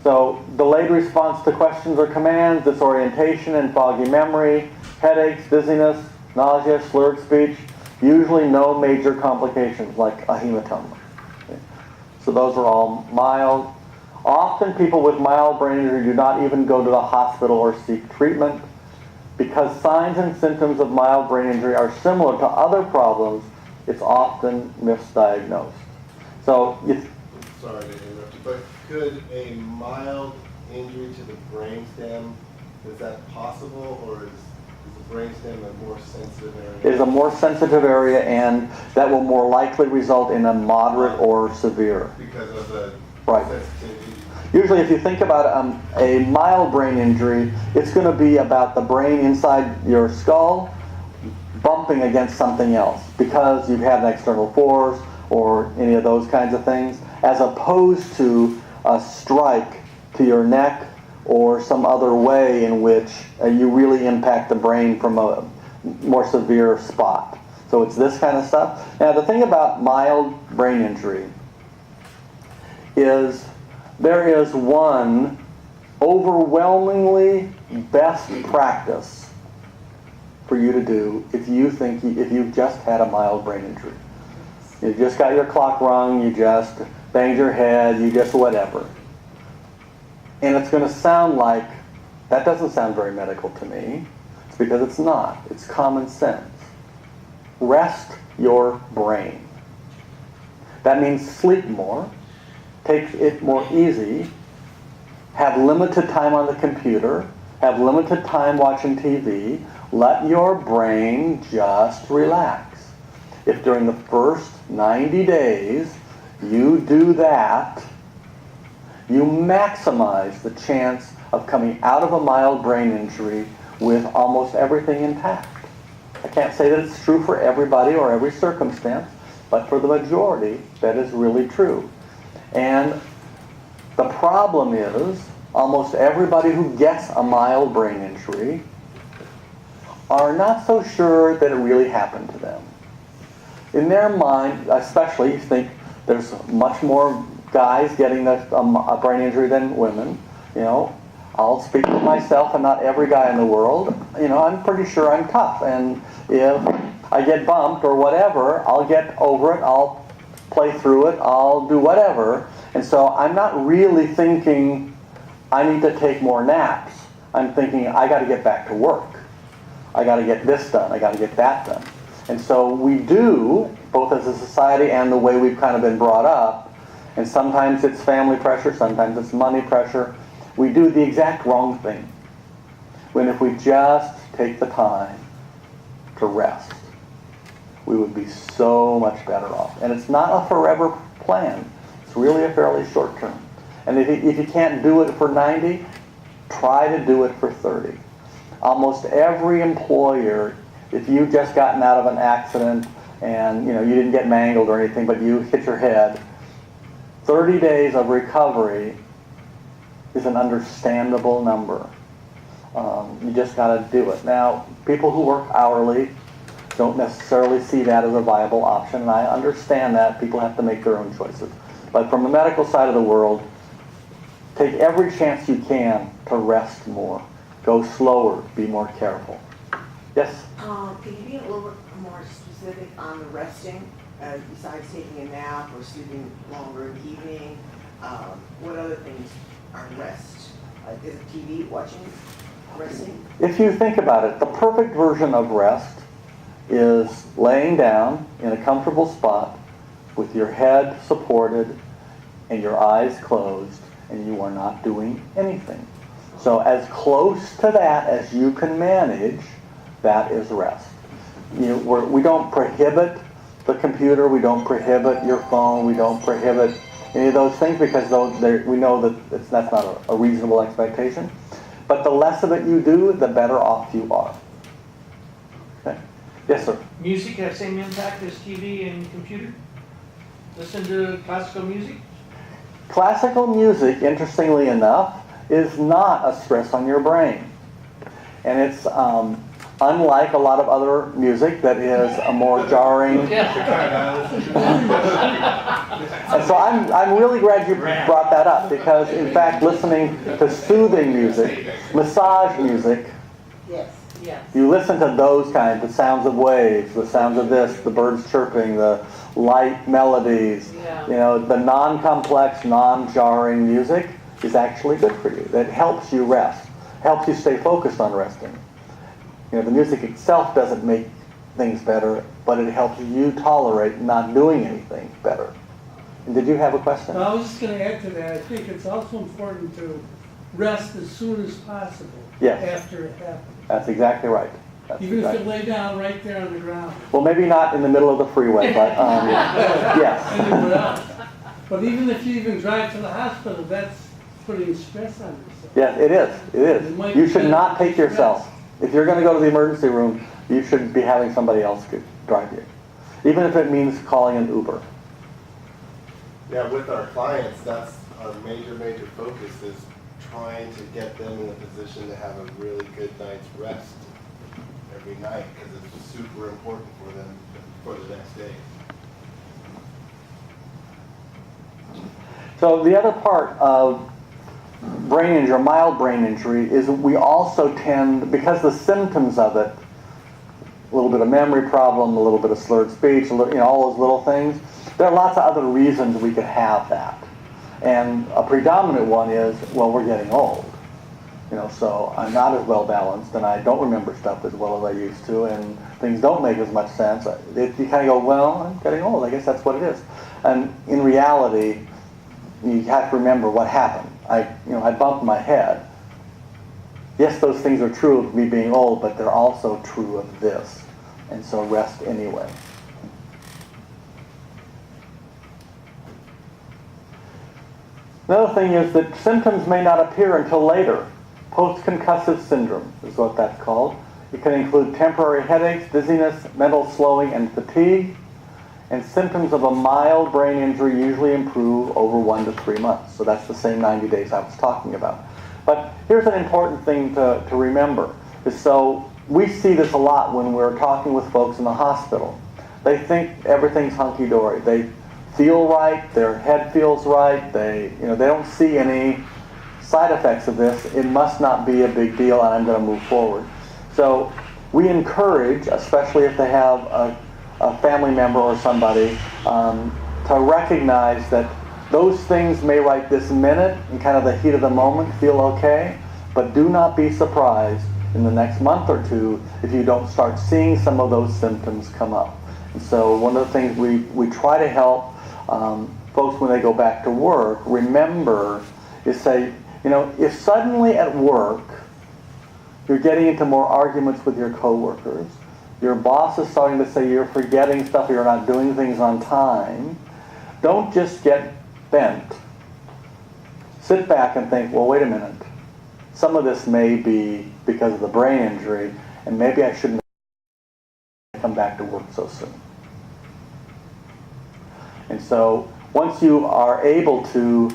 So, delayed response to questions or commands, disorientation and foggy memory, headaches, dizziness, nausea, slurred speech, usually no major complications like a hematoma. Okay. So those are all mild. Often people with mild brain injury do not even go to the hospital or seek treatment because signs and symptoms of mild brain injury are similar to other problems. It's often misdiagnosed. So, Sorry to interrupt you, but could a mild injury to the brainstem, is that possible, or is the brainstem a more sensitive area? is a more sensitive area, and that will more likely result in a moderate or severe. Because of the Right. sensitivity? Usually if you think about a mild brain injury, it's going to be about the brain inside your skull bumping against something else because you've had an external force or any of those kinds of things, as opposed to a strike to your neck or some other way in which you really impact the brain from a more severe spot. So it's this kind of stuff. Now the thing about mild brain injury is there is one overwhelmingly best practice for you to do if you've just had a mild brain injury. You just got your clock rung, you just banged your head, you just whatever. And it's going to sound like, that doesn't sound very medical to me. It's because it's not. It's common sense. Rest your brain. That means sleep more, take it more easy, have limited time on the computer, have limited time watching TV, let your brain just relax. If during the first 90 days you do that, you maximize the chance of coming out of a mild brain injury with almost everything intact. I can't say that it's true for everybody or every circumstance, but for the majority, that is really true. And the problem is, almost everybody who gets a mild brain injury are not so sure that it really happened to them. In their mind, especially, you think there's much more guys getting a brain injury than women. You know, I'll speak for myself and not every guy in the world. You know, I'm pretty sure I'm tough, and if I get bumped or whatever, I'll get over it, I'll play through it, I'll do whatever. And so I'm not really thinking I need to take more naps. I'm thinking I got to get back to work. I got to get this done, I got to get that done. And so we do, both as a society and the way we've kind of been brought up, and sometimes it's family pressure, sometimes it's money pressure, we do the exact wrong thing. When if we just take the time to rest, we would be so much better off. And it's not a forever plan. It's really a fairly short term. And if you can't do it for 90, try to do it for 30. Almost every employer, if you've just gotten out of an accident and you didn't get mangled or anything, but you hit your head, 30 days of recovery is an understandable number. You just got to do it. Now, people who work hourly don't necessarily see that as a viable option, and I understand that. People have to make their own choices. But from the medical side of the world, take every chance you can to rest more. Go slower, be more careful. Yes? Can you be a little bit more specific on the resting, besides taking a nap or sleeping longer in the evening? What other things rest? Is it TV watching, resting? If you think about it, the perfect version of rest is laying down in a comfortable spot with your head supported and your eyes closed, and you are not doing anything. So as close to that as you can manage, that is rest. We don't prohibit the computer, we don't prohibit your phone, we don't prohibit any of those things because we know that that's not a reasonable expectation. But the less of it you do, the better off you are. Okay. Yes, sir. Music have same impact as TV and computer? Listen to classical music? Classical music, interestingly enough, is not a stress on your brain. And it's unlike a lot of other music that is a more jarring. And so I'm really glad you brought that up because, in fact, listening to soothing music, massage music, Yes, yes. you listen to those kinds, the sounds of waves, the sounds of this, the birds chirping, the light melodies, the non-complex, non-jarring music is actually good for you. That helps you rest, helps you stay focused on resting. The music itself doesn't make things better, but it helps you tolerate not doing anything better. And did you have a question? I was just going to add to that. I think it's also important to rest as soon as possible after it happens. That's exactly right. Even if you lay down right there on the ground. Well, maybe not in the middle of the freeway, but yes. Anywhere else. But even if you even drive to the hospital, that's putting stress on yourself. Yes, it is. It is. You should not take yourself. If you're going to go to the emergency room, you should be having somebody else drive you. Even if it means calling an Uber. Yeah, with our clients, that's our major focus is trying to get them in a position to have a really good night's rest every night because it's super important for them for the next day. So the other part of brain injury, mild brain injury, is we also tend, because the symptoms of it, a little bit of memory problem, a little bit of slurred speech, all those little things, there are lots of other reasons we could have that. And a predominant one is, well, we're getting old. So I'm not as well balanced and I don't remember stuff as well as I used to and things don't make as much sense. You kind of go, well, I'm getting old, I guess that's what it is. And in reality, you have to remember what happened. I bumped my head. Yes, those things are true of me being old, but they're also true of this. And so rest anyway. Another thing is that symptoms may not appear until later. Post-concussive syndrome is what that's called. It can include temporary headaches, dizziness, mental slowing, and fatigue. And symptoms of a mild brain injury usually improve over 1 to 3 months. So that's the same 90 days I was talking about. But here's an important thing to remember. So we see this a lot when we're talking with folks in the hospital. They think everything's hunky-dory. They feel right, their head feels right, they don't see any side effects of this. It must not be a big deal and I'm going to move forward. So we encourage, especially if they have a family member or somebody, to recognize that those things may right this minute, in kind of the heat of the moment, feel okay, but do not be surprised in the next month or two if you don't start seeing some of those symptoms come up. And so one of the things we try to help folks when they go back to work remember is say, if suddenly at work you're getting into more arguments with your coworkers, your boss is starting to say you're forgetting stuff, you're not doing things on time, don't just get bent. Sit back and think, well, wait a minute. Some of this may be because of the brain injury, and maybe I shouldn't come back to work so soon. And so once you are able to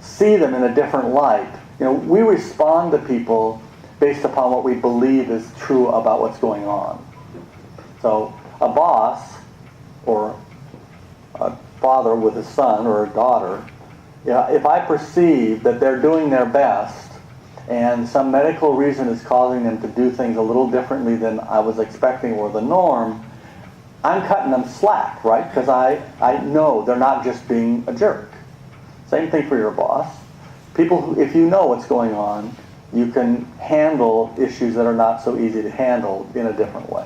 see them in a different light, we respond to people based upon what we believe is true about what's going on. So a boss or a father with a son or a daughter, if I perceive that they're doing their best and some medical reason is causing them to do things a little differently than I was expecting or the norm, I'm cutting them slack, right? Because I know they're not just being a jerk. Same thing for your boss. people who, if you know what's going on, you can handle issues that are not so easy to handle in a different way.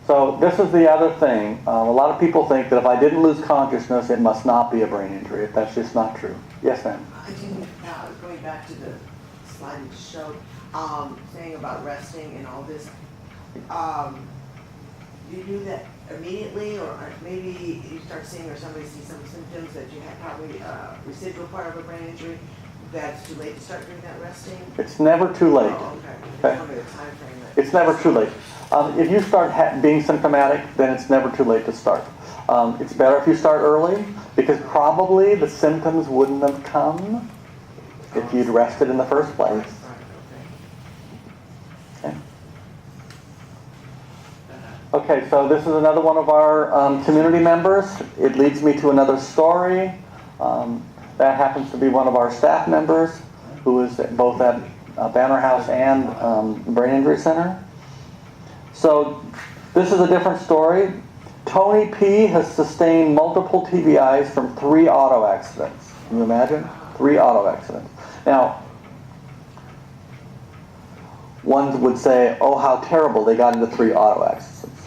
So this is the other thing. A lot of people think that if I didn't lose consciousness, it must not be a brain injury. That's just not true. Yes, ma'am? I didn't, going back to the slide you just showed, saying about resting and all this, do you do that immediately, or maybe you start seeing, or somebody sees some symptoms that you had probably a residual part of a brain injury, that's too late to start doing that resting? It's never too late. Oh, okay. I just wondered the time frame that. It's never too late. If you start being symptomatic, then it's never too late to start. It's better if you start early, because probably the symptoms wouldn't have come if you'd rested in the first place. Right, okay. Okay. Okay, so this is another one of our community members. It leads me to another story. That happens to be one of our staff members, who is both at Banner House and Brain Injury Center. So this is a different story. Tony P. has sustained multiple TBIs from 3 auto accidents. Can you imagine? 3 auto accidents. Now, one would say, oh, how terrible, they got into 3 auto accidents.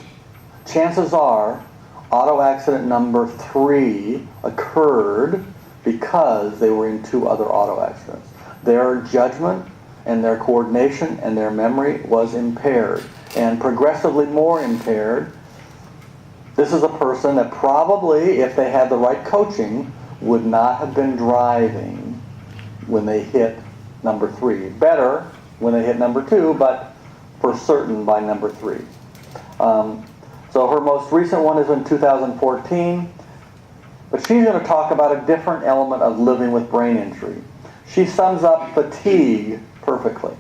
Chances are, auto accident number 3 occurred because they were in 2 other auto accidents. Their judgment and their coordination and their memory was impaired, and progressively more impaired. This is a person that probably, if they had the right coaching, would not have been driving when they hit number 3. Better when they hit number 2, but for certain by number 3. So her most recent one is in 2014, but she's going to talk about a different element of living with brain injury. She sums up fatigue perfectly.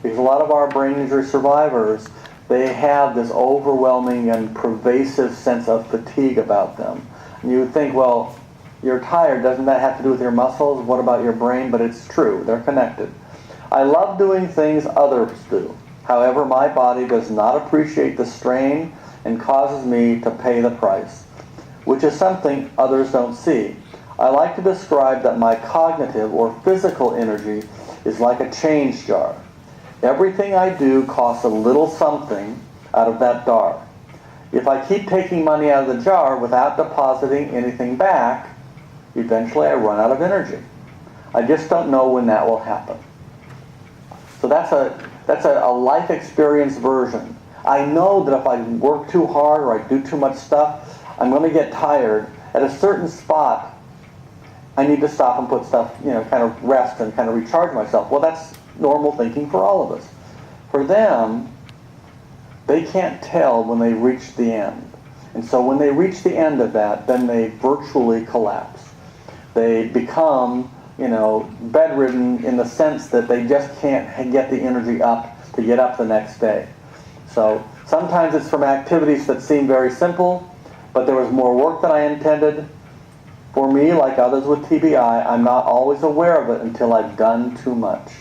Because a lot of our brain injury survivors, they have this overwhelming and pervasive sense of fatigue about them. And you would think, well, you're tired, doesn't that have to do with your muscles? What about your brain? But it's true, they're connected. I love doing things others do. However, my body does not appreciate the strain and causes me to pay the price, which is something others don't see. I like to describe that my cognitive or physical energy is like a change jar. Everything I do costs a little something out of that jar. If I keep taking money out of the jar without depositing anything back, eventually I run out of energy. I just don't know when that will happen. So that's a life experience version. I know that if I work too hard or I do too much stuff, I'm going to get tired. At a certain spot, I need to stop and put stuff, kind of rest and kind of recharge myself. Well, that's normal thinking for all of us. For them, they can't tell when they reach the end. And so when they reach the end of that, then they virtually collapse. They become, bedridden in the sense that they just can't get the energy up to get up the next day. So sometimes it's from activities that seem very simple, but there was more work than I intended. For me, like others with TBI, I'm not always aware of it until I've done too much.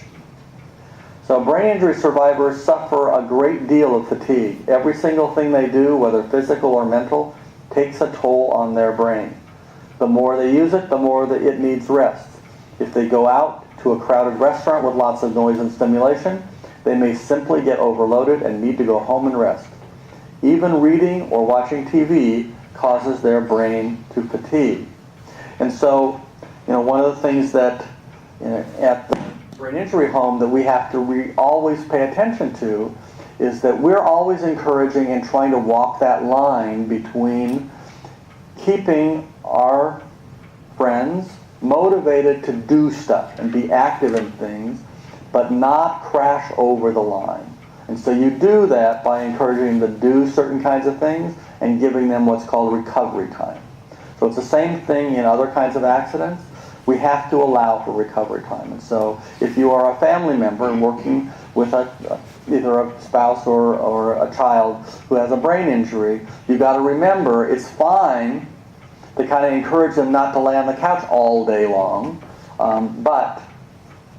So brain injury survivors suffer a great deal of fatigue. Every single thing they do, whether physical or mental, takes a toll on their brain. The more they use it, the more that it needs rest. If they go out to a crowded restaurant with lots of noise and stimulation, they may simply get overloaded and need to go home and rest. Even reading or watching TV causes their brain to fatigue. And so, one of the things that at the brain injury home that we have to always pay attention to is that we're always encouraging and trying to walk that line between keeping our friends motivated to do stuff and be active in things, but not crash over the line. And so you do that by encouraging them to do certain kinds of things and giving them what's called recovery time. So it's the same thing in other kinds of accidents. We have to allow for recovery time. And so if you are a family member and working with either a spouse or a child who has a brain injury, you've got to remember it's fine to kind of encourage them not to lay on the couch all day long, but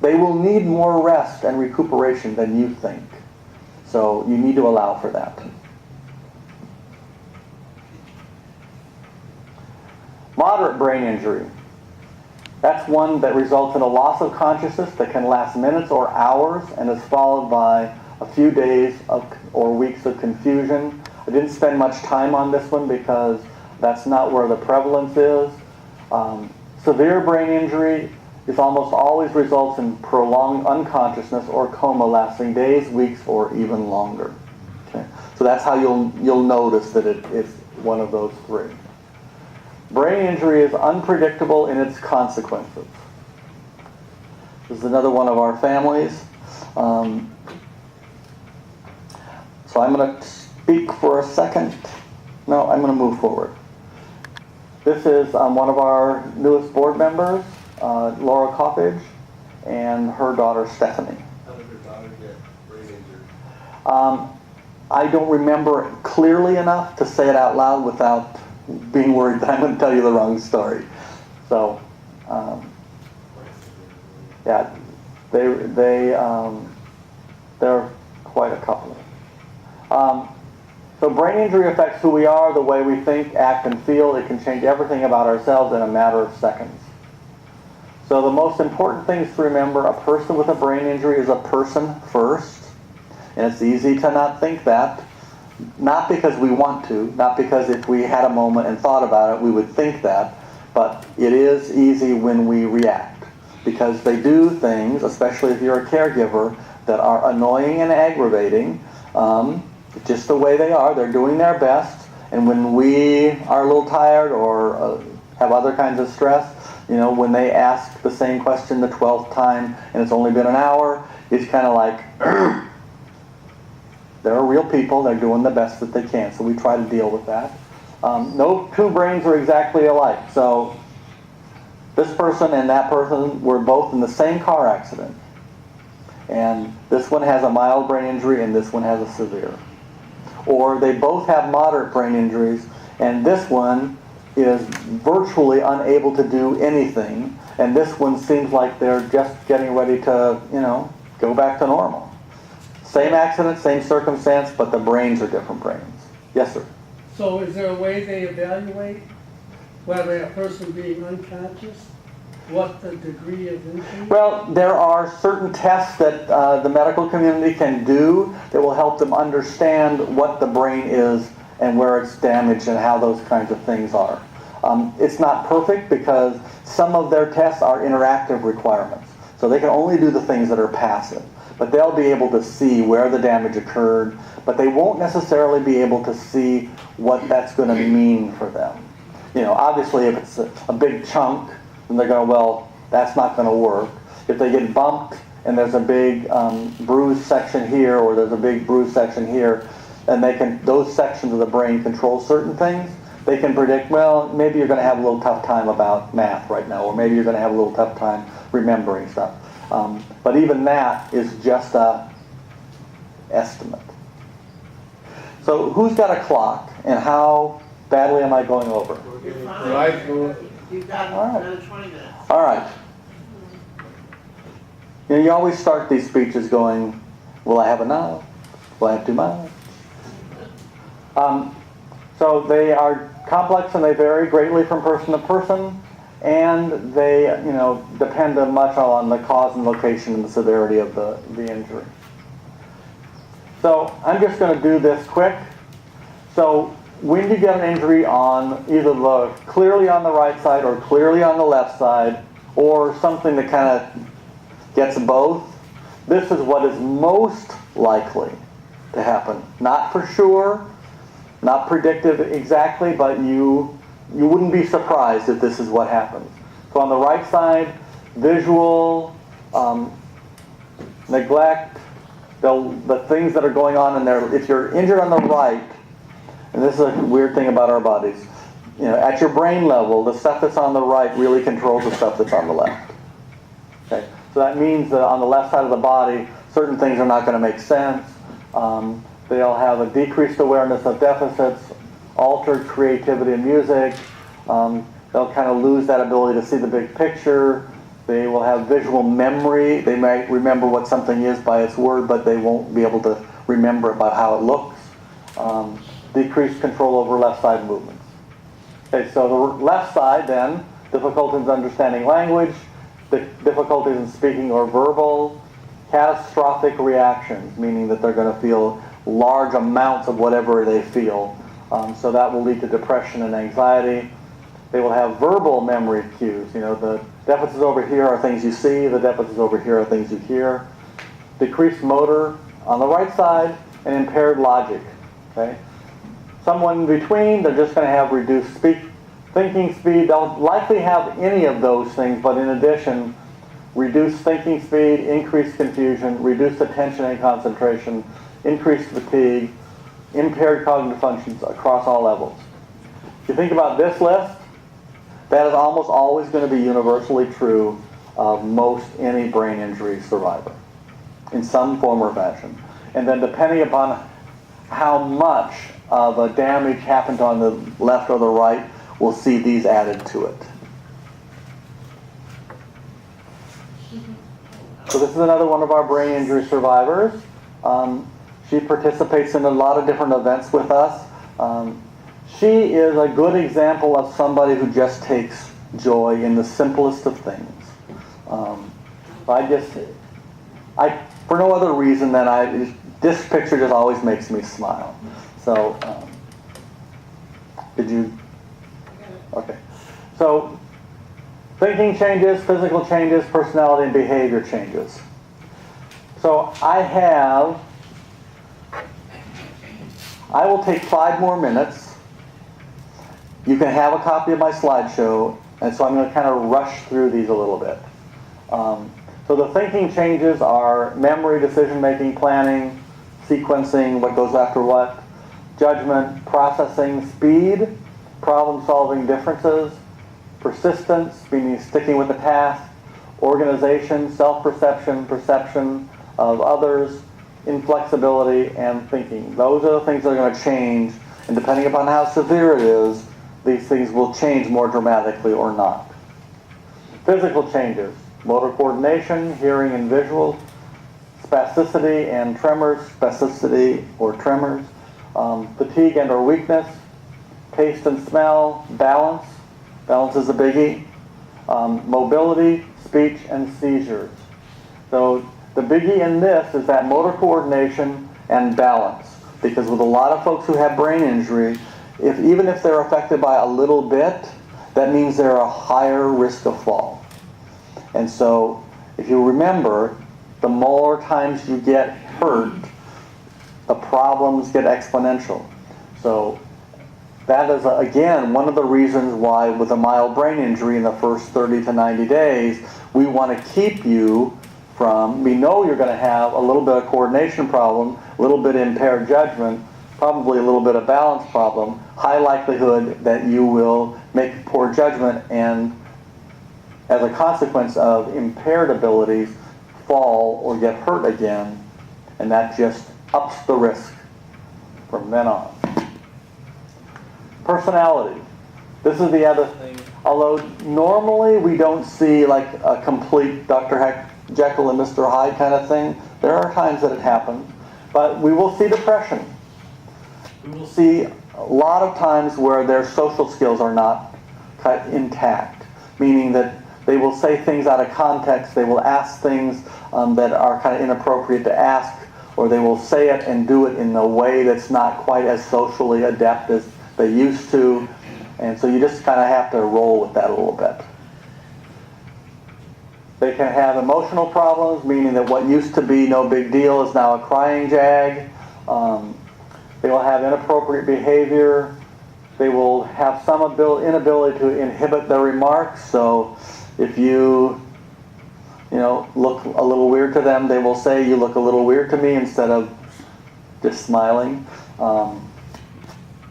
they will need more rest and recuperation than you think. So you need to allow for that. Moderate brain injury. That's one that results in a loss of consciousness that can last minutes or hours and is followed by a few days or weeks of confusion. I didn't spend much time on this one because that's not where the prevalence is. Severe brain injury is almost always results in prolonged unconsciousness or coma lasting days, weeks, or even longer. Okay? So that's how you'll notice that it's one of those three. Brain injury is unpredictable in its consequences. This is another one of our families. So I'm going to speak for a second. No, I'm going to move forward. This is one of our newest board members, Laura Coppage, and her daughter Stephanie. How did your daughter get brain injured? I don't remember it clearly enough to say it out loud without being worried that I'm going to tell you the wrong story. So, yeah, they're quite a couple. So brain injury affects who we are, the way we think, act, and feel. It can change everything about ourselves in a matter of seconds. So the most important things to remember, a person with a brain injury is a person first. And it's easy to not think that. Not because we want to, not because if we had a moment and thought about it, we would think that. But it is easy when we react. Because they do things, especially if you're a caregiver, that are annoying and aggravating. Just the way they are. They're doing their best. And when we are a little tired or have other kinds of stress, when they ask the same question the 12th time and it's only been an hour, it's kind of like, they're real people. They're doing the best that they can. So we try to deal with that. No two brains are exactly alike. So this person and that person were both in the same car accident. And this one has a mild brain injury and this one has a severe. Or they both have moderate brain injuries and this one is virtually unable to do anything and this one seems like they're just getting ready to, go back to normal. Same accident, same circumstance, but the brains are different brains. Yes, sir? So is there a way they evaluate whether a person being unconscious, what the degree of injury? Well, there are certain tests that the medical community can do that will help them understand what the brain is and where it's damaged and how those kinds of things are. It's not perfect because some of their tests are interactive requirements. So they can only do the things that are passive. But they'll be able to see where the damage occurred, but they won't necessarily be able to see what that's going to mean for them. Obviously if it's a big chunk, then they're going, well, that's not going to work. If they get bumped and there's a big bruised section here or there's a big bruised section here, and those sections of the brain control certain things, they can predict, well, maybe you're going to have a little tough time about math right now, or maybe you're going to have a little tough time remembering stuff. But even that is just an estimate. So who's got a clock and how badly am I going over? You're Right. fine. You've got All right. another 20 minutes. All right. You always start these speeches going, will I have enough? Will I have too much? So they are complex and they vary greatly from person to person. And they, depend much on the cause and location and the severity of the injury. So I'm just going to do this quick. So when you get an injury on either clearly on the right side or clearly on the left side, or something that kind of gets both, this is what is most likely to happen. Not for sure, not predictive exactly, but you wouldn't be surprised if this is what happens. So on the right side, visual, neglect, the things that are going on in there. If you're injured on the right, and this is a weird thing about our bodies, at your brain level, the stuff that's on the right really controls the stuff that's on the left. Okay? So that means that on the left side of the body, certain things are not going to make sense. They'll have a decreased awareness of deficits, altered creativity in music. They'll kind of lose that ability to see the big picture. They will have visual memory. They might remember what something is by its word, but they won't be able to remember it by how it looks. Decreased control over left side movements. Okay, so the left side then difficulties understanding language, difficulties in speaking or verbal, catastrophic reactions, meaning that they're going to feel large amounts of whatever they feel. So that will lead to depression and anxiety. They will have verbal memory cues. You know, the deficits over here are things you see, the deficits over here are things you hear. Decreased motor on the right side, and impaired logic. Okay? Someone in between, they're just going to have reduced thinking speed. They'll likely have any of those things, but in addition, reduced thinking speed, increased confusion, reduced attention and concentration, increased fatigue, impaired cognitive functions across all levels. If you think about this list, that is almost always going to be universally true of most any brain injury survivor in some form or fashion. And then depending upon how much of a damage happened on the left or the right, we'll see these added to it. So this is another one of our brain injury survivors. She participates in a lot of different events with us. She is a good example of somebody who just takes joy in the simplest of things. For no other reason than this picture just always makes me smile. So, did you? Okay. So, thinking changes, physical changes, personality and behavior changes. So I will take 5 more minutes. You can have a copy of my slideshow, and so I'm going to kind of rush through these a little bit. So the thinking changes are memory, decision-making, planning, sequencing, what goes after what, judgment, processing, speed, problem-solving differences, persistence, meaning sticking with the task, organization, self-perception, perception of others, inflexibility, and thinking. Those are the things that are going to change, and depending upon how severe it is, these things will change more dramatically or not. Physical changes, motor coordination, hearing and visual, spasticity and tremors, spasticity or tremors, fatigue and or weakness, taste and smell, balance is a biggie, mobility, speech, and seizures. So the biggie in this is that motor coordination and balance, because with a lot of folks who have brain injury, even if they're affected by a little bit, that means they're a higher risk of fall. And so if you remember, the more times you get hurt, the problems get exponential. So that is, again, one of the reasons why with a mild brain injury in the first 30 to 90 days, we want to keep you from, we know you're going to have a little bit of coordination problem, a little bit impaired judgment, probably a little bit of balance problem, high likelihood that you will make poor judgment and as a consequence of impaired abilities, fall or get hurt again, and that just ups the risk from then on. Personality. This is the other thing. Although normally we don't see like a complete Dr. Jekyll and Mr. Hyde kind of thing, there are times that it happens, but we will see depression. We will see a lot of times where their social skills are not intact, meaning that they will say things out of context, they will ask things that are kind of inappropriate to ask, or they will say it and do it in a way that's not quite as socially adept as they used to, and so you just kind of have to roll with that a little bit. They can have emotional problems, meaning that what used to be no big deal is now a crying jag. They will have inappropriate behavior. They will have some inability to inhibit their remarks, so if you look a little weird to them, they will say, "You look a little weird to me," instead of just smiling.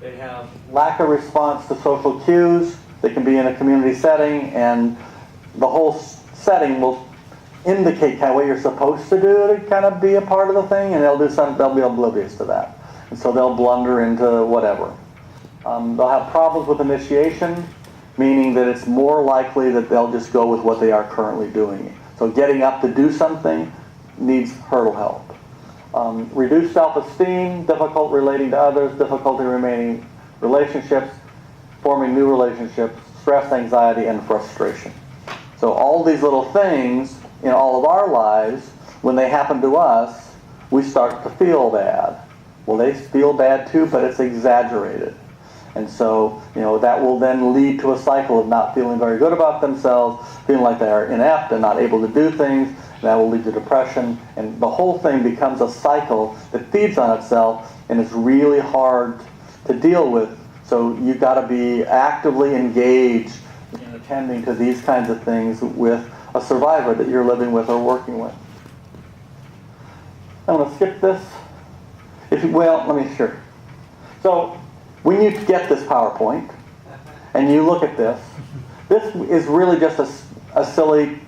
They have lack of response to social cues. They can be in a community setting, and the whole setting will indicate kind of what you're supposed to do to kind of be a part of the thing, and they'll be oblivious to that. And so they'll blunder into whatever. They'll have problems with initiation, meaning that it's more likely that they'll just go with what they are currently doing. So getting up to do something needs hurdle help. Reduced self-esteem, difficult relating to others, difficulty remaining relationships, forming new relationships, stress, anxiety, and frustration. So all these little things in all of our lives, when they happen to us, we start to feel bad. Well, they feel bad too, but it's exaggerated. And so, that will then lead to a cycle of not feeling very good about themselves, feeling like they are inept and not able to do things. That will lead to depression, and the whole thing becomes a cycle that feeds on itself, and it's really hard to deal with. So you've got to be actively engaged in attending to these kinds of things with a survivor that you're living with or working with. I'm going to skip this. Let me sure. So when you get this PowerPoint and you look at this is really just a silly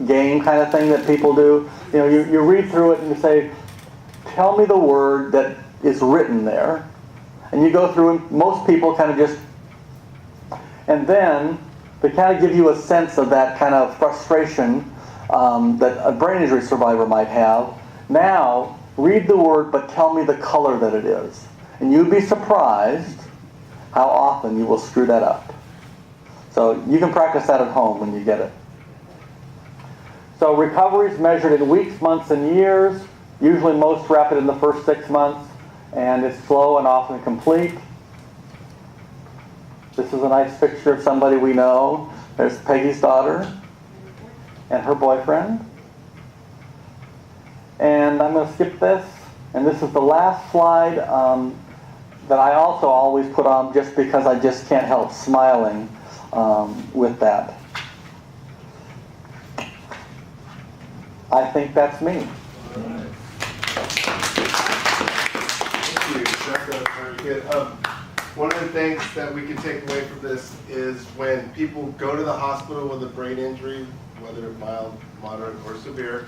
game kind of thing that people do. You read through it and you say, tell me the word that is written there. And you go through and most people kind of just, and then they kind of give you a sense of that kind of frustration that a brain injury survivor might have. Now, read the word, but tell me the color that it is. And you'd be surprised how often you will screw that up. So you can practice that at home when you get it. So recovery is measured in weeks, months, and years, usually most rapid in the first 6 months, and it's slow and often complete. This is a nice picture of somebody we know. There's Peggy's daughter and her boyfriend. And I'm going to skip this. And this is the last slide that I also always put on just because I just can't help smiling with that. I think that's me. Thank you, Chuck. That was very good. One of the things that we can take away from this is when people go to the hospital with a brain injury, whether mild, moderate, or severe,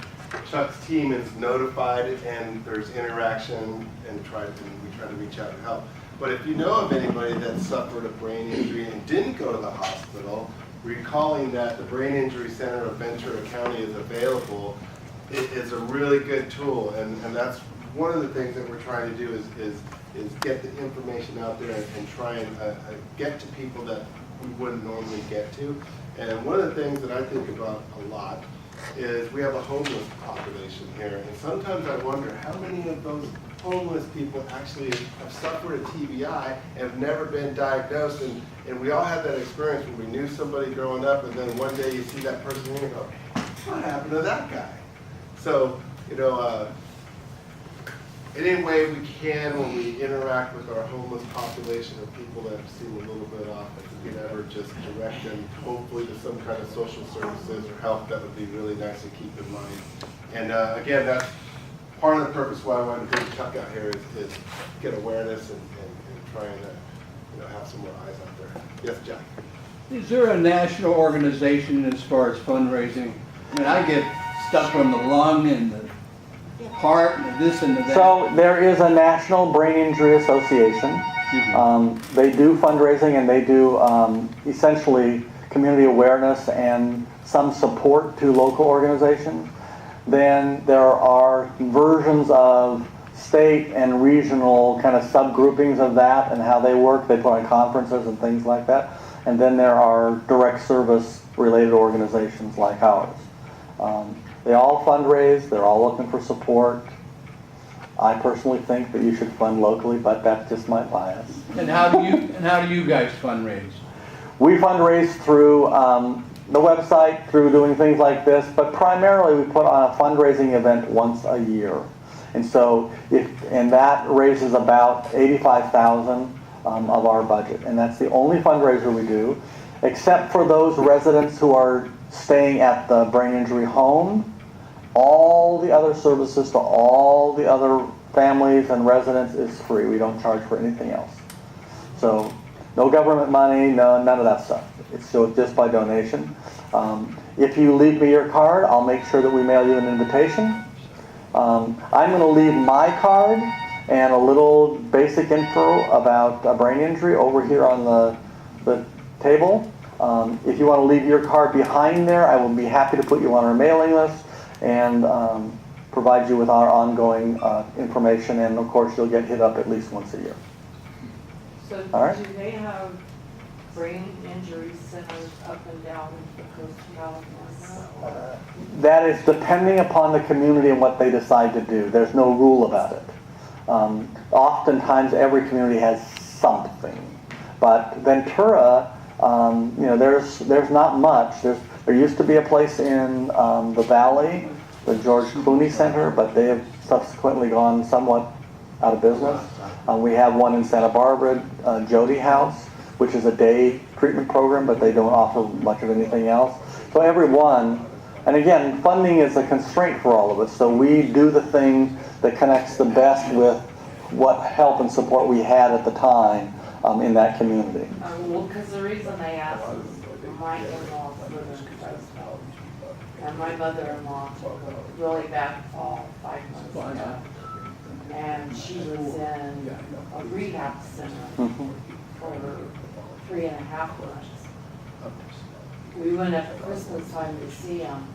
Chuck's team is notified and there's interaction and we try to reach out and help. But if you know of anybody that suffered a brain injury and didn't go to the hospital, recalling that the Brain Injury Center of Ventura County is available is a really good tool, and that's one of the things that we're trying to do is get the information out there and try and get to people that we wouldn't normally get to. And one of the things that I think about a lot is we have a homeless population here, and sometimes I wonder how many of those homeless people actually have suffered a TBI and have never been diagnosed, and we all had that experience when we knew somebody growing up, and then one day you see that person and you go, what happened to that guy? So, any way we can when we interact with our homeless population or people that seem a little bit off, if we can ever just direct them hopefully to some kind of social services or help, that would be really nice to keep in mind. And again, that's part of the purpose why I wanted to bring Chuck out here is get awareness and try and have some more eyes out there. Yes, Jack? Is there a national organization as far as fundraising? I mean, I get stuff on the lung and the heart and this and that. So there is a National Brain Injury Association. They do fundraising and they do essentially community awareness and some support to local organizations. Then there are versions of state and regional kind of subgroupings of that and how they work. They put on conferences and things like that. And then there are direct service related organizations like ours. They all fundraise, they're all looking for support. I personally think that you should fund locally, but that's just my bias. And how do you guys fundraise? We fundraise through the website, through doing things like this, but primarily we put on a fundraising event once a year. And so, and that raises about $85,000 of our budget. And that's the only fundraiser we do, except for those residents who are staying at the brain injury home. All the other services to all the other families and residents is free. We don't charge for anything else. So no government money, none of that stuff. It's just by donation. If you leave me your card, I'll make sure that we mail you an invitation. I'm going to leave my card and a little basic info about a brain injury over here on the table. If you want to leave your card behind there, I will be happy to put you on our mailing list and provide you with our ongoing information, and of course you'll get hit up at least once a year. So All right. do they have brain injury centers up and down the coast of California? That is depending upon the community and what they decide to do. There's no rule about it. Oftentimes, every community has something, but Ventura, there's not much. There used to be a place in the Valley, the George Clooney Center, but they have subsequently gone somewhat out of business. We have one in Santa Barbara, Jody House, which is a day treatment program, but they don't offer much of anything else. So everyone, and again, funding is a constraint for all of us, so we do the thing that connects the best with what help and support we had at the time in that community. Well, because the reason I asked is my in-laws live in Fresno, and my mother-in-law took a really bad fall 5 months ago. And she was in a rehab center for 3.5 months. We went up at Christmas time to see him,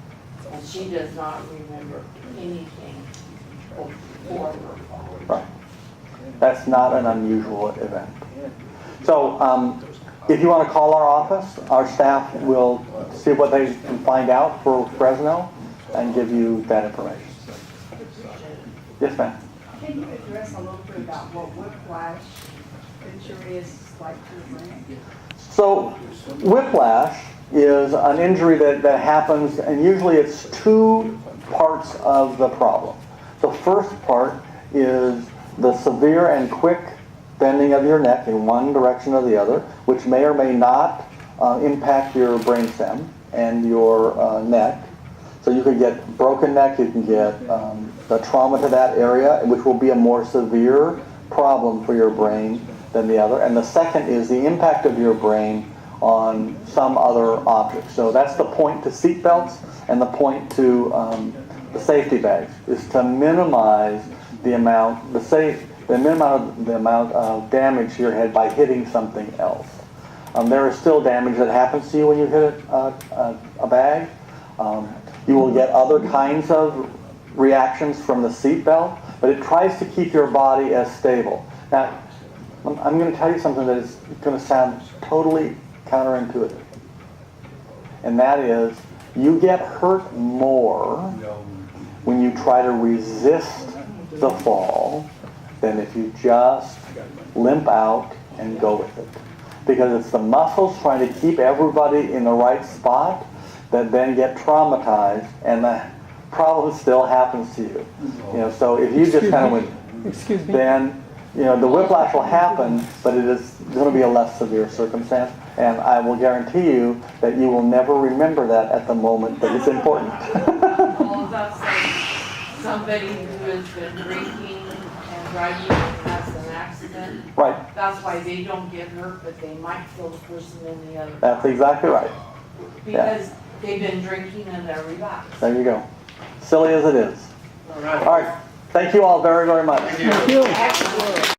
and she does not remember anything before her fall. Right. That's not an unusual event. So if you want to call our office, our staff will see what they can find out for Fresno and give you that information. Yes, ma'am. Can you address a little bit about what whiplash injury is like to the brain? So whiplash is an injury that happens, and usually it's two parts of the problem. The first part is the severe and quick bending of your neck in one direction or the other, which may or may not impact your brainstem and your neck. So you could get broken neck, you can get the trauma to that area, which will be a more severe problem for your brain than the other. And the second is the impact of your brain on some other object. So that's the point to seat belts and the point to the safety bags, is to minimize the amount of damage to your head by hitting something else. There is still damage that happens to you when you hit a bag. You will get other kinds of reactions from the seat belt, but it tries to keep your body as stable. Now, I'm going to tell you something that is going to sound totally counterintuitive. And that is, you get hurt more when you try to resist the fall than if you just limp out and go with it. Because it's the muscles trying to keep everybody in the right spot that then get traumatized, and the problem still happens to you. So if you just kind of went, then the whiplash will happen, but it is going to be a less severe circumstance, and I will guarantee you that you will never remember that at the moment that it's important. Well, that's like somebody who has been drinking and driving and has an accident. Right. That's why they don't get hurt, but they might kill the person in the other. That's exactly right. Because they've been drinking and they're relaxed. There you go. Silly as it is. All right. Thank you all very, very much. Thank you. Excellent.